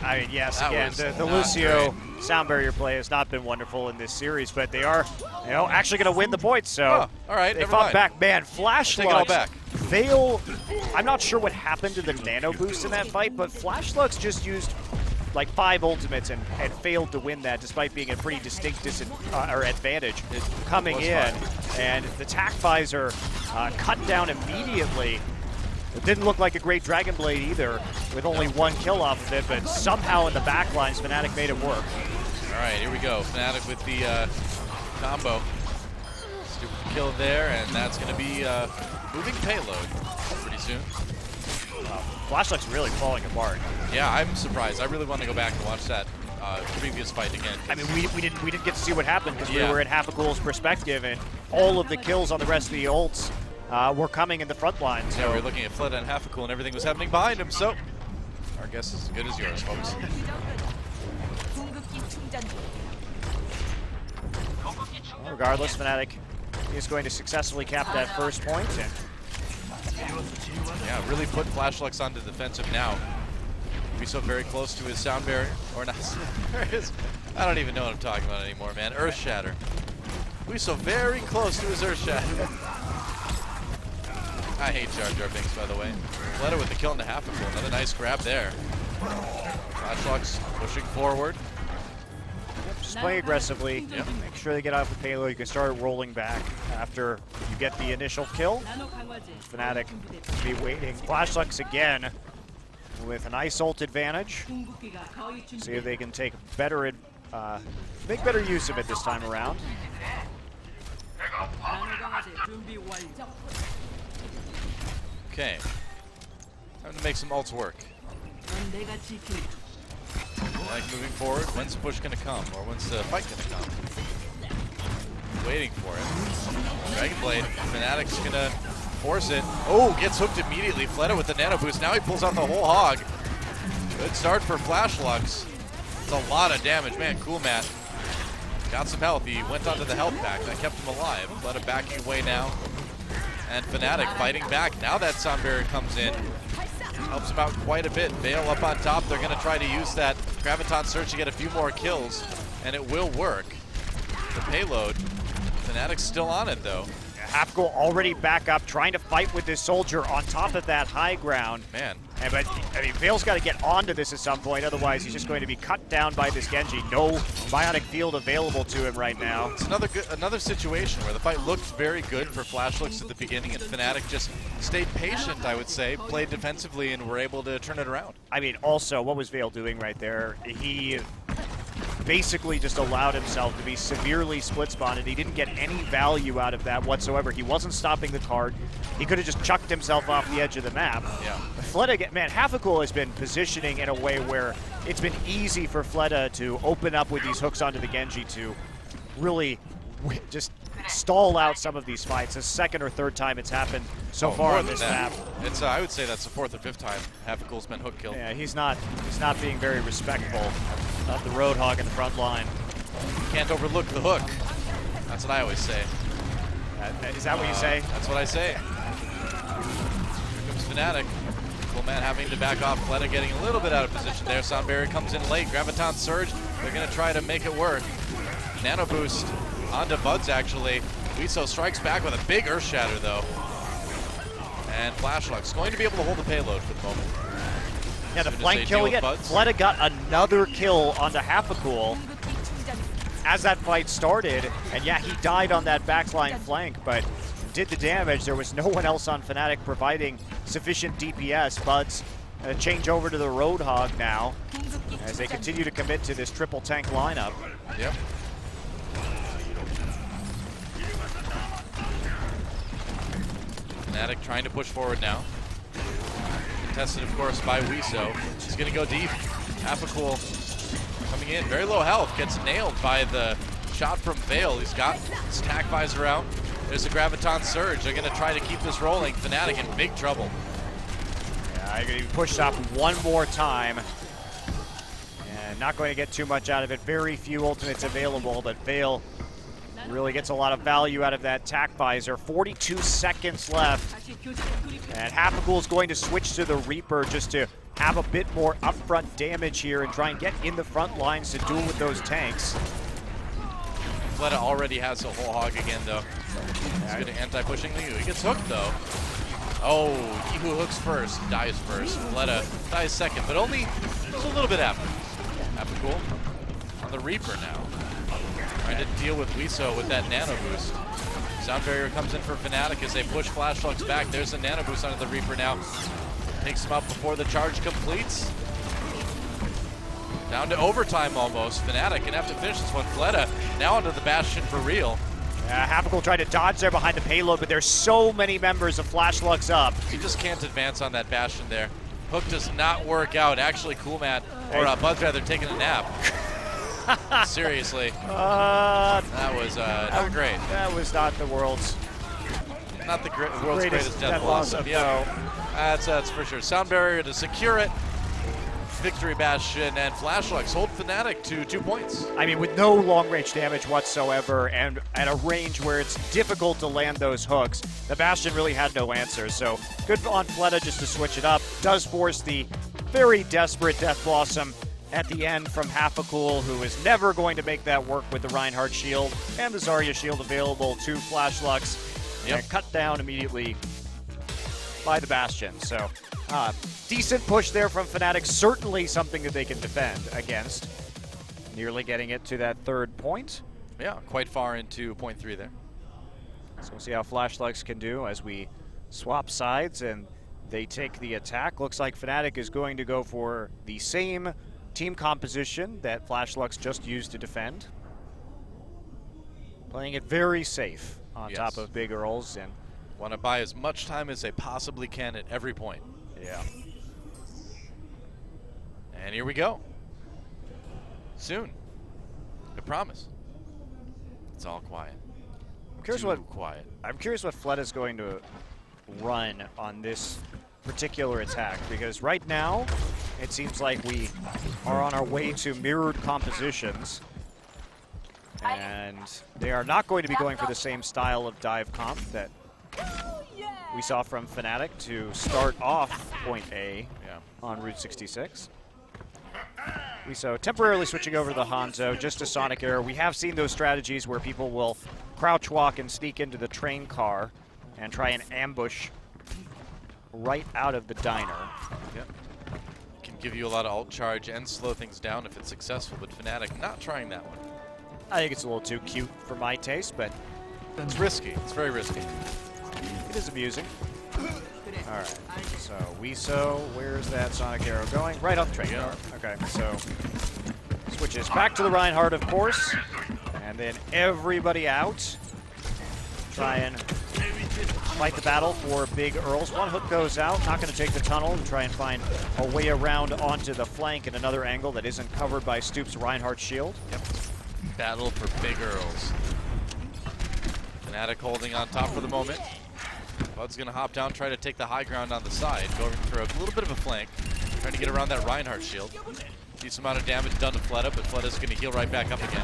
I mean, yes, That again, was the not Lucio sound barrier play has not been wonderful in this series, but they are, actually going to win the points. So all right, they never fought mind. back. Man, FlashLux. Take it all back. Veil. I'm not sure what happened to the nano boost in that fight, but FlashLux just used like 5 ultimates and failed to win that, despite being a pretty distinct advantage coming in. And the tac visor cut down immediately. It didn't look like a great Dragon Blade either, with only 1 kill off of it, but somehow in the backlines, Fnatic made it work. All right, here we go. Fnatic with the combo. Stupid kill there, and that's going to be moving payload pretty soon. FlashLux really falling apart. Yeah, I'm surprised. I really want to go back and watch that previous fight again. I mean, we didn't get to see what happened because Yeah. we were in Hapakul's perspective, and all of the kills on the rest of the ults were coming in the front line. So we were looking at Fleta and Hafikul, and everything was happening behind him. So our guess is as good as yours, folks. Regardless, Fnatic is going to successfully cap that first point. And Yeah, really put Flashlux on the defensive now. Be so very close to his sound barrier, or not? I don't even know what I'm talking about anymore, man. Earth Shatter. We so very close to his Earth Shatter. I hate Jar Jar Binks, by the way. Fleta with the kill into Hafikul. Another nice grab there. Flashlux pushing forward. just play aggressively. Yep. Make sure they get off the payload. You can start rolling back after you get the initial kill. Fnatic be waiting. Flashlux again with an ice ult advantage. See if they can take better, make better use of it this time around. Okay. Time to make some ults work. Like moving forward, when's the push gonna come? Or when's the fight gonna come? Waiting for it. Dragon Blade, Fnatic's gonna force it. Oh, gets hooked immediately. Fleta with the nano boost. Now he pulls out the whole hog. Good start for Flashlux. It's a lot of damage. Man, cool Matt. Got some health. He went onto the health pack. That kept him alive. Fleta backing away now. And Fnatic fighting back. Now that sound barrier comes in. Helps him out quite a bit. Veil up on top. They're going to try to use that Graviton Surge to get a few more kills. And it will work. The payload. Fnatic's still on it, though. Hafikul already back up, trying to fight with this soldier on top of that high ground. Man. But I mean, Veil's got to get onto this at some point, otherwise he's just going to be cut down by this Genji. No bionic field available to him right now. It's another situation where the fight looked very good for Flashlux at the beginning, and Fnatic just stayed patient, I would say, played defensively, and were able to turn it around. I mean, also, what was Veil doing right there? He basically just allowed himself to be severely split-spotted. He didn't get any value out of that whatsoever. He wasn't stopping the card. He could have just chucked himself off the edge of the map. Yeah. Fleta, man, Hafikul has been positioning in a way where it's been easy for Fleta to open up with these hooks onto the Genji to really just stall out some of these fights. It's the second or third time it's happened so far more on than this that. map. It's I would say that's the fourth or fifth time Hafikul's been hook killed. Yeah, he's not being very respectful of the Roadhog in the front line. Can't overlook the hook. That's what I always say. Is that what you say? That's what I say. Here comes Fnatic. Cool Man having to back off. Fleta getting a little bit out of position there. Sound Barrier comes in late. Graviton Surge. They're going to try to make it work. Nano Boost onto Buds, actually. Wiso strikes back with a big Earth Shatter, though. And Flashlux going to be able to hold the payload for the moment. Yeah, the As soon as flank they kill deal again. with Buds. Fleta got another kill onto Hafikul as that fight started. And yeah, he died on that backline flank, but did the damage. There was no one else on Fnatic providing sufficient DPS. Buds change over to the Roadhog now as they continue to commit to this triple tank lineup. Yep. Fnatic trying to push forward now. Contested, of course, by Wiso. He's going to go deep. Hafikul coming in. Very low health. Gets nailed by the shot from Veil. He's got his tack visor out. There's a Graviton Surge. They're going to try to keep this rolling. Fnatic in big trouble. Yeah, I'm going to be pushed up one more time. And not going to get too much out of it. Very few ultimates available, but Veil really gets a lot of value out of that tack visor. 42 seconds left. And Hafikul is going to switch to the Reaper just to have a bit more upfront damage here and try and get in the front lines to duel with those tanks. Fleta already has a whole hog again, though. He's going to anti-pushing Liu. He gets hooked, though. Oh, he who hooks first dies first. Fleta dies second, but only just a little bit after. Hafikul on the Reaper now. Trying to deal with Wiso with that nano boost. Sound Barrier comes in for Fnatic as they push Flashlux back. There's a nano boost onto the Reaper now. Takes him out before the charge completes. Down to overtime almost. Fnatic gonna have to finish this one. Fleta now onto the Bastion for real. Hafikul tried to dodge there behind the payload, but there's so many members of Flashlux up. He just can't advance on that Bastion there. Hook does not work out. Actually, Cool Matt, or Bud's rather, taking a nap. Seriously, Uh, that was not great. that was not the world's Not the world's greatest death blossom. No. That's for sure. Sound barrier to secure it. Victory Bastion and Flashlights hold Fnatic to 2 points. I mean, with no long-range damage whatsoever and at a range where it's difficult to land those hooks, the Bastion really had no answer. So good on Fleta just to switch it up. Does force the very desperate Death Blossom at the end from Half-a-Cool, who is never going to make that work with the Reinhardt shield and the Zarya shield available to Flashlux. Yep. And cut down immediately by the Bastion. So decent push there from Fnatic. Certainly something that they can defend against. Nearly getting it to that 3rd point. Yeah, quite far into point 3 there. So we'll see how Flashlux can do as we swap sides and they take the attack. Looks like Fnatic is going to go for the same team composition that Flashlux just used to defend. Playing it very safe on Yes. top of Big Earls. And Want to buy as much time as they possibly can at every point. yeah. And here we go. Soon. I promise. It's all quiet. I'm curious Too what quiet. Fleta is going to run on this particular attack, because right now it seems like we are on our way to mirrored compositions, and they are not going to be going for the same style of dive comp that we saw from Fnatic to start off point A on Route 66. So temporarily switching over to the Hanzo, just a Sonic error. We have seen those strategies where people will crouch walk and sneak into the train car and try and ambush right out of the diner. Yep. Can give you a lot of ult charge and slow things down if it's successful, but Fnatic not trying that one. I think it's a little too cute for my taste, but It's risky. It's very risky. it is amusing. All right, so Wiso, where's that Sonic arrow going? Right off the train car. Okay, so switches back to the Reinhardt, of course, and then everybody out. Try and fight the battle for Big Earls. One hook goes out, not going to take the tunnel to try and find a way around onto the flank in another angle that isn't covered by Stoop's Reinhardt shield. Yep. Battle for Big Earls. Fnatic holding on top for the moment. Bud's going to hop down, try to take the high ground on the side, going for a little bit of a flank, trying to get around that Reinhardt shield. Decent amount of damage done to Fleta, but Fleta's going to heal right back up again.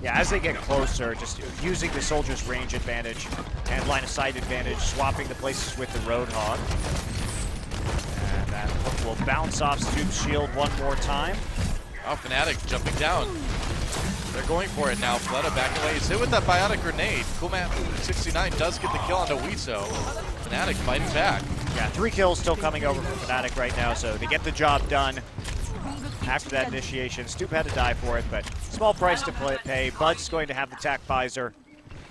Yeah, as they get closer, just using the soldier's range advantage and line of sight advantage, swapping the places with the Roadhog. And that hook will bounce off Stoop's shield one more time. Oh, Fnatic jumping down. They're going for it now. Fleta back away. He's hit with that biotic grenade. Coolmat69 does get the kill onto Wiso. Fnatic fighting back. Yeah, 3 kills still coming over from Fnatic right now, so they get the job done. After that initiation, Stoop had to die for it, but small price to pay. Bud's going to have the tac visor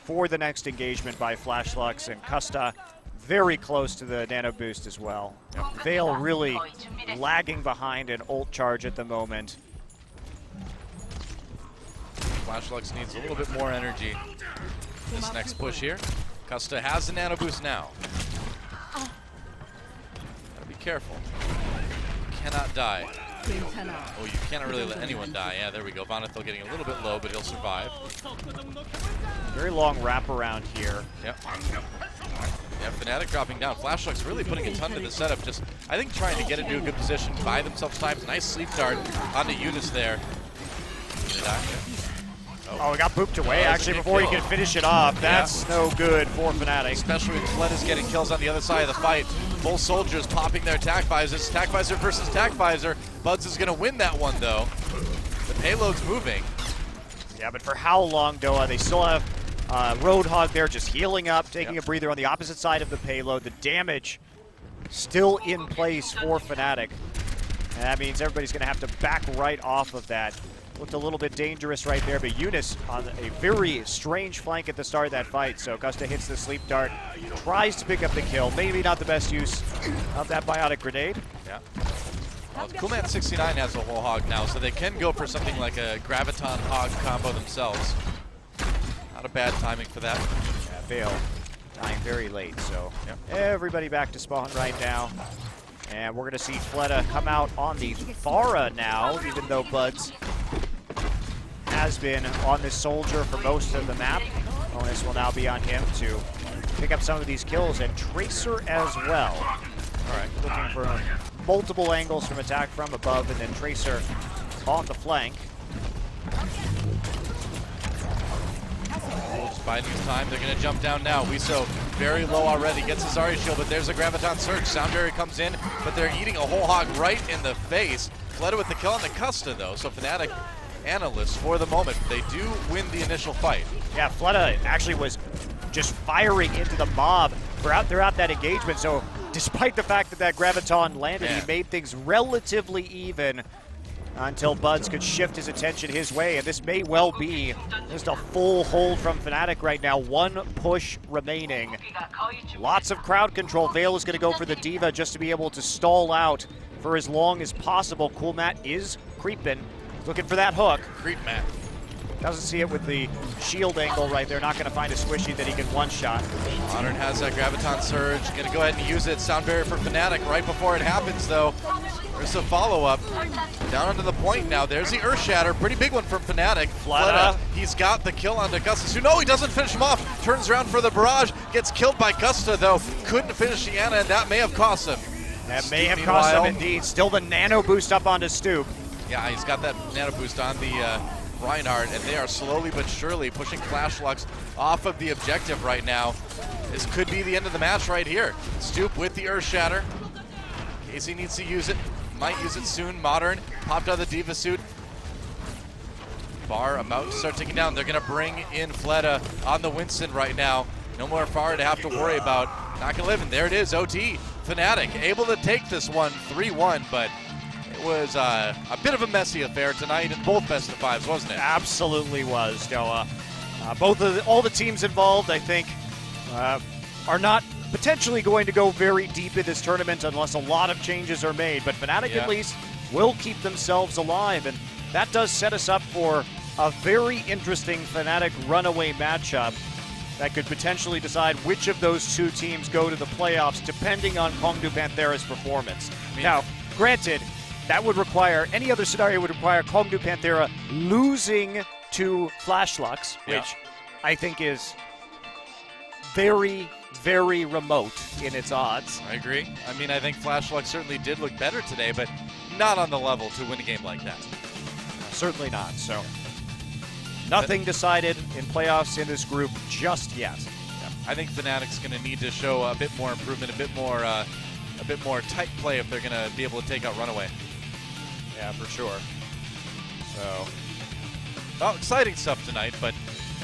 for the next engagement by Flashlux, and Custa very close to the nano boost as well. Vale really lagging behind an ult charge at the moment. Flashlux needs a little bit more energy. This next push here. Custa has the nano boost now. Gotta be careful. Cannot die. Oh, you cannot really let anyone die. Yeah, there we go. Vonethil getting a little bit low, but he'll survive. Very long wraparound here. Yep. Yeah, Fnatic dropping down. Flashlux really putting a ton to the setup. Just, I think, trying to get into a good position, buy themselves time. Nice sleep dart onto Eunice there. Gonna die. Oh, it got booped away actually before he could finish it off. That's no good for Fnatic. Especially when Fleta's getting kills on the other side of the fight. Both soldiers popping their tac visors. Tac visor versus tac visor. Buds is going to win that one, though. The payload's moving. Yeah, but for how long, Doa? They still have Roadhog there just healing up, taking a breather on the opposite side of the payload. The damage still in place for Fnatic. And that means everybody's going to have to back right off of that. Looked a little bit dangerous right there, but Eunice on a very strange flank at the start of that fight. So Custa hits the sleep dart, tries to pick up the kill. Maybe not the best use of that biotic grenade. Yeah. Well, Coolmat69 has a whole hog now, so they can go for something like a Graviton hog combo themselves. Not a bad timing for that. Yeah, Vale dying very late, so everybody back to spawn right now. And we're going to see Fleta come out on the Pharah now, even though Bud's has been on this soldier for most of the map. Onus will now be on him to pick up some of these kills, and Tracer as well. All right, looking for multiple angles from attack from above, and then Tracer on the flank. Just biding his time. They're going to jump down now. Wiso very low already. Gets his Zarya shield, but there's a Graviton Surge. Soundberry comes in, but they're eating a whole hog right in the face. Fleta with the kill on the Custa, though. So Fnatic analysts for the moment. They do win the initial fight. Yeah, Fleta actually was just firing into the mob throughout that engagement. So despite the fact that that Graviton landed, he made things relatively even until Buds could shift his attention his way. And this may well be just a full hold from Fnatic right now. One push remaining. Lots of crowd control. Vale is going to go for the Diva just to be able to stall out for as long as possible. Cool Matt is creeping, looking for that hook. Creep Matt. Doesn't see it with the shield angle right there. Not going to find a squishy that he can one-shot. Modern has that Graviton Surge. Going to go ahead and use it. Soundberry for Fnatic right before it happens, though. There's a follow-up. Down onto the point now. There's the Earth Shatter. Pretty big one from Fnatic. Fleta. He's got the kill onto Gusta. No, he doesn't finish him off. Turns around for the barrage. Gets killed by Gusta, though. Couldn't finish the Ana, and that may have cost him. That may have cost him indeed. Still the nano boost up onto Stoop. Yeah, he's got that nano boost on the Reinhardt, and they are slowly but surely pushing Flash Lux off of the objective right now. This could be the end of the match right here. Stoop with the Earth Shatter. Casey needs to use it. Might use it soon. Modern popped out of the Diva suit. Bar about to start taking down. They're going to bring in Fleta on the Winston right now. No more Far to have to worry about. Not going to live, and there it is. OT. Fnatic able to take this one 3-1, but it was a bit of a messy affair tonight in both best of fives, wasn't it? Absolutely was, Noah. All the teams involved, I think, are not potentially going to go very deep in this tournament unless a lot of changes are made. But Fnatic at least will keep themselves alive, and that does set us up for a very interesting Fnatic runaway matchup that could potentially decide which of those two teams go to the playoffs, depending on Kongdu Panthera's performance. Now, granted, that would require, any other scenario would require Kongdu Panthera losing to Flash Lux, which I think is very, very remote in its odds. I agree. I mean, I think Flash Lux certainly did look better today, but not on the level to win a game like that. Certainly not. So, nothing decided in playoffs in this group just yet. I think Fnatic's going to need to show a bit more improvement, a bit more tight play if they're going to be able to take out Runaway. Yeah, for sure. So, well, exciting stuff tonight, but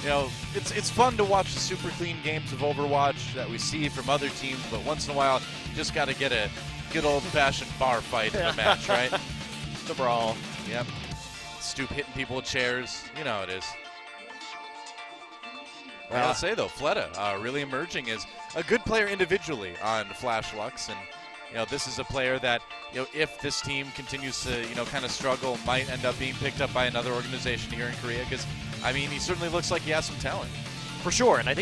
you know, it's fun to watch the super clean games of Overwatch that we see from other teams, but once in a while, you just got to get a good old-fashioned bar fight in a match, right? The brawl. Yep. Stoop hitting people with chairs. You know how it is. I gotta say, though, Fleta really emerging as a good player individually on Flash Lux, and you know, this is a player that, you know, if this team continues to, you know, kind of struggle, might end up being picked up by another organization here in Korea, because, I mean, he certainly looks like he has some talent. For sure, and I think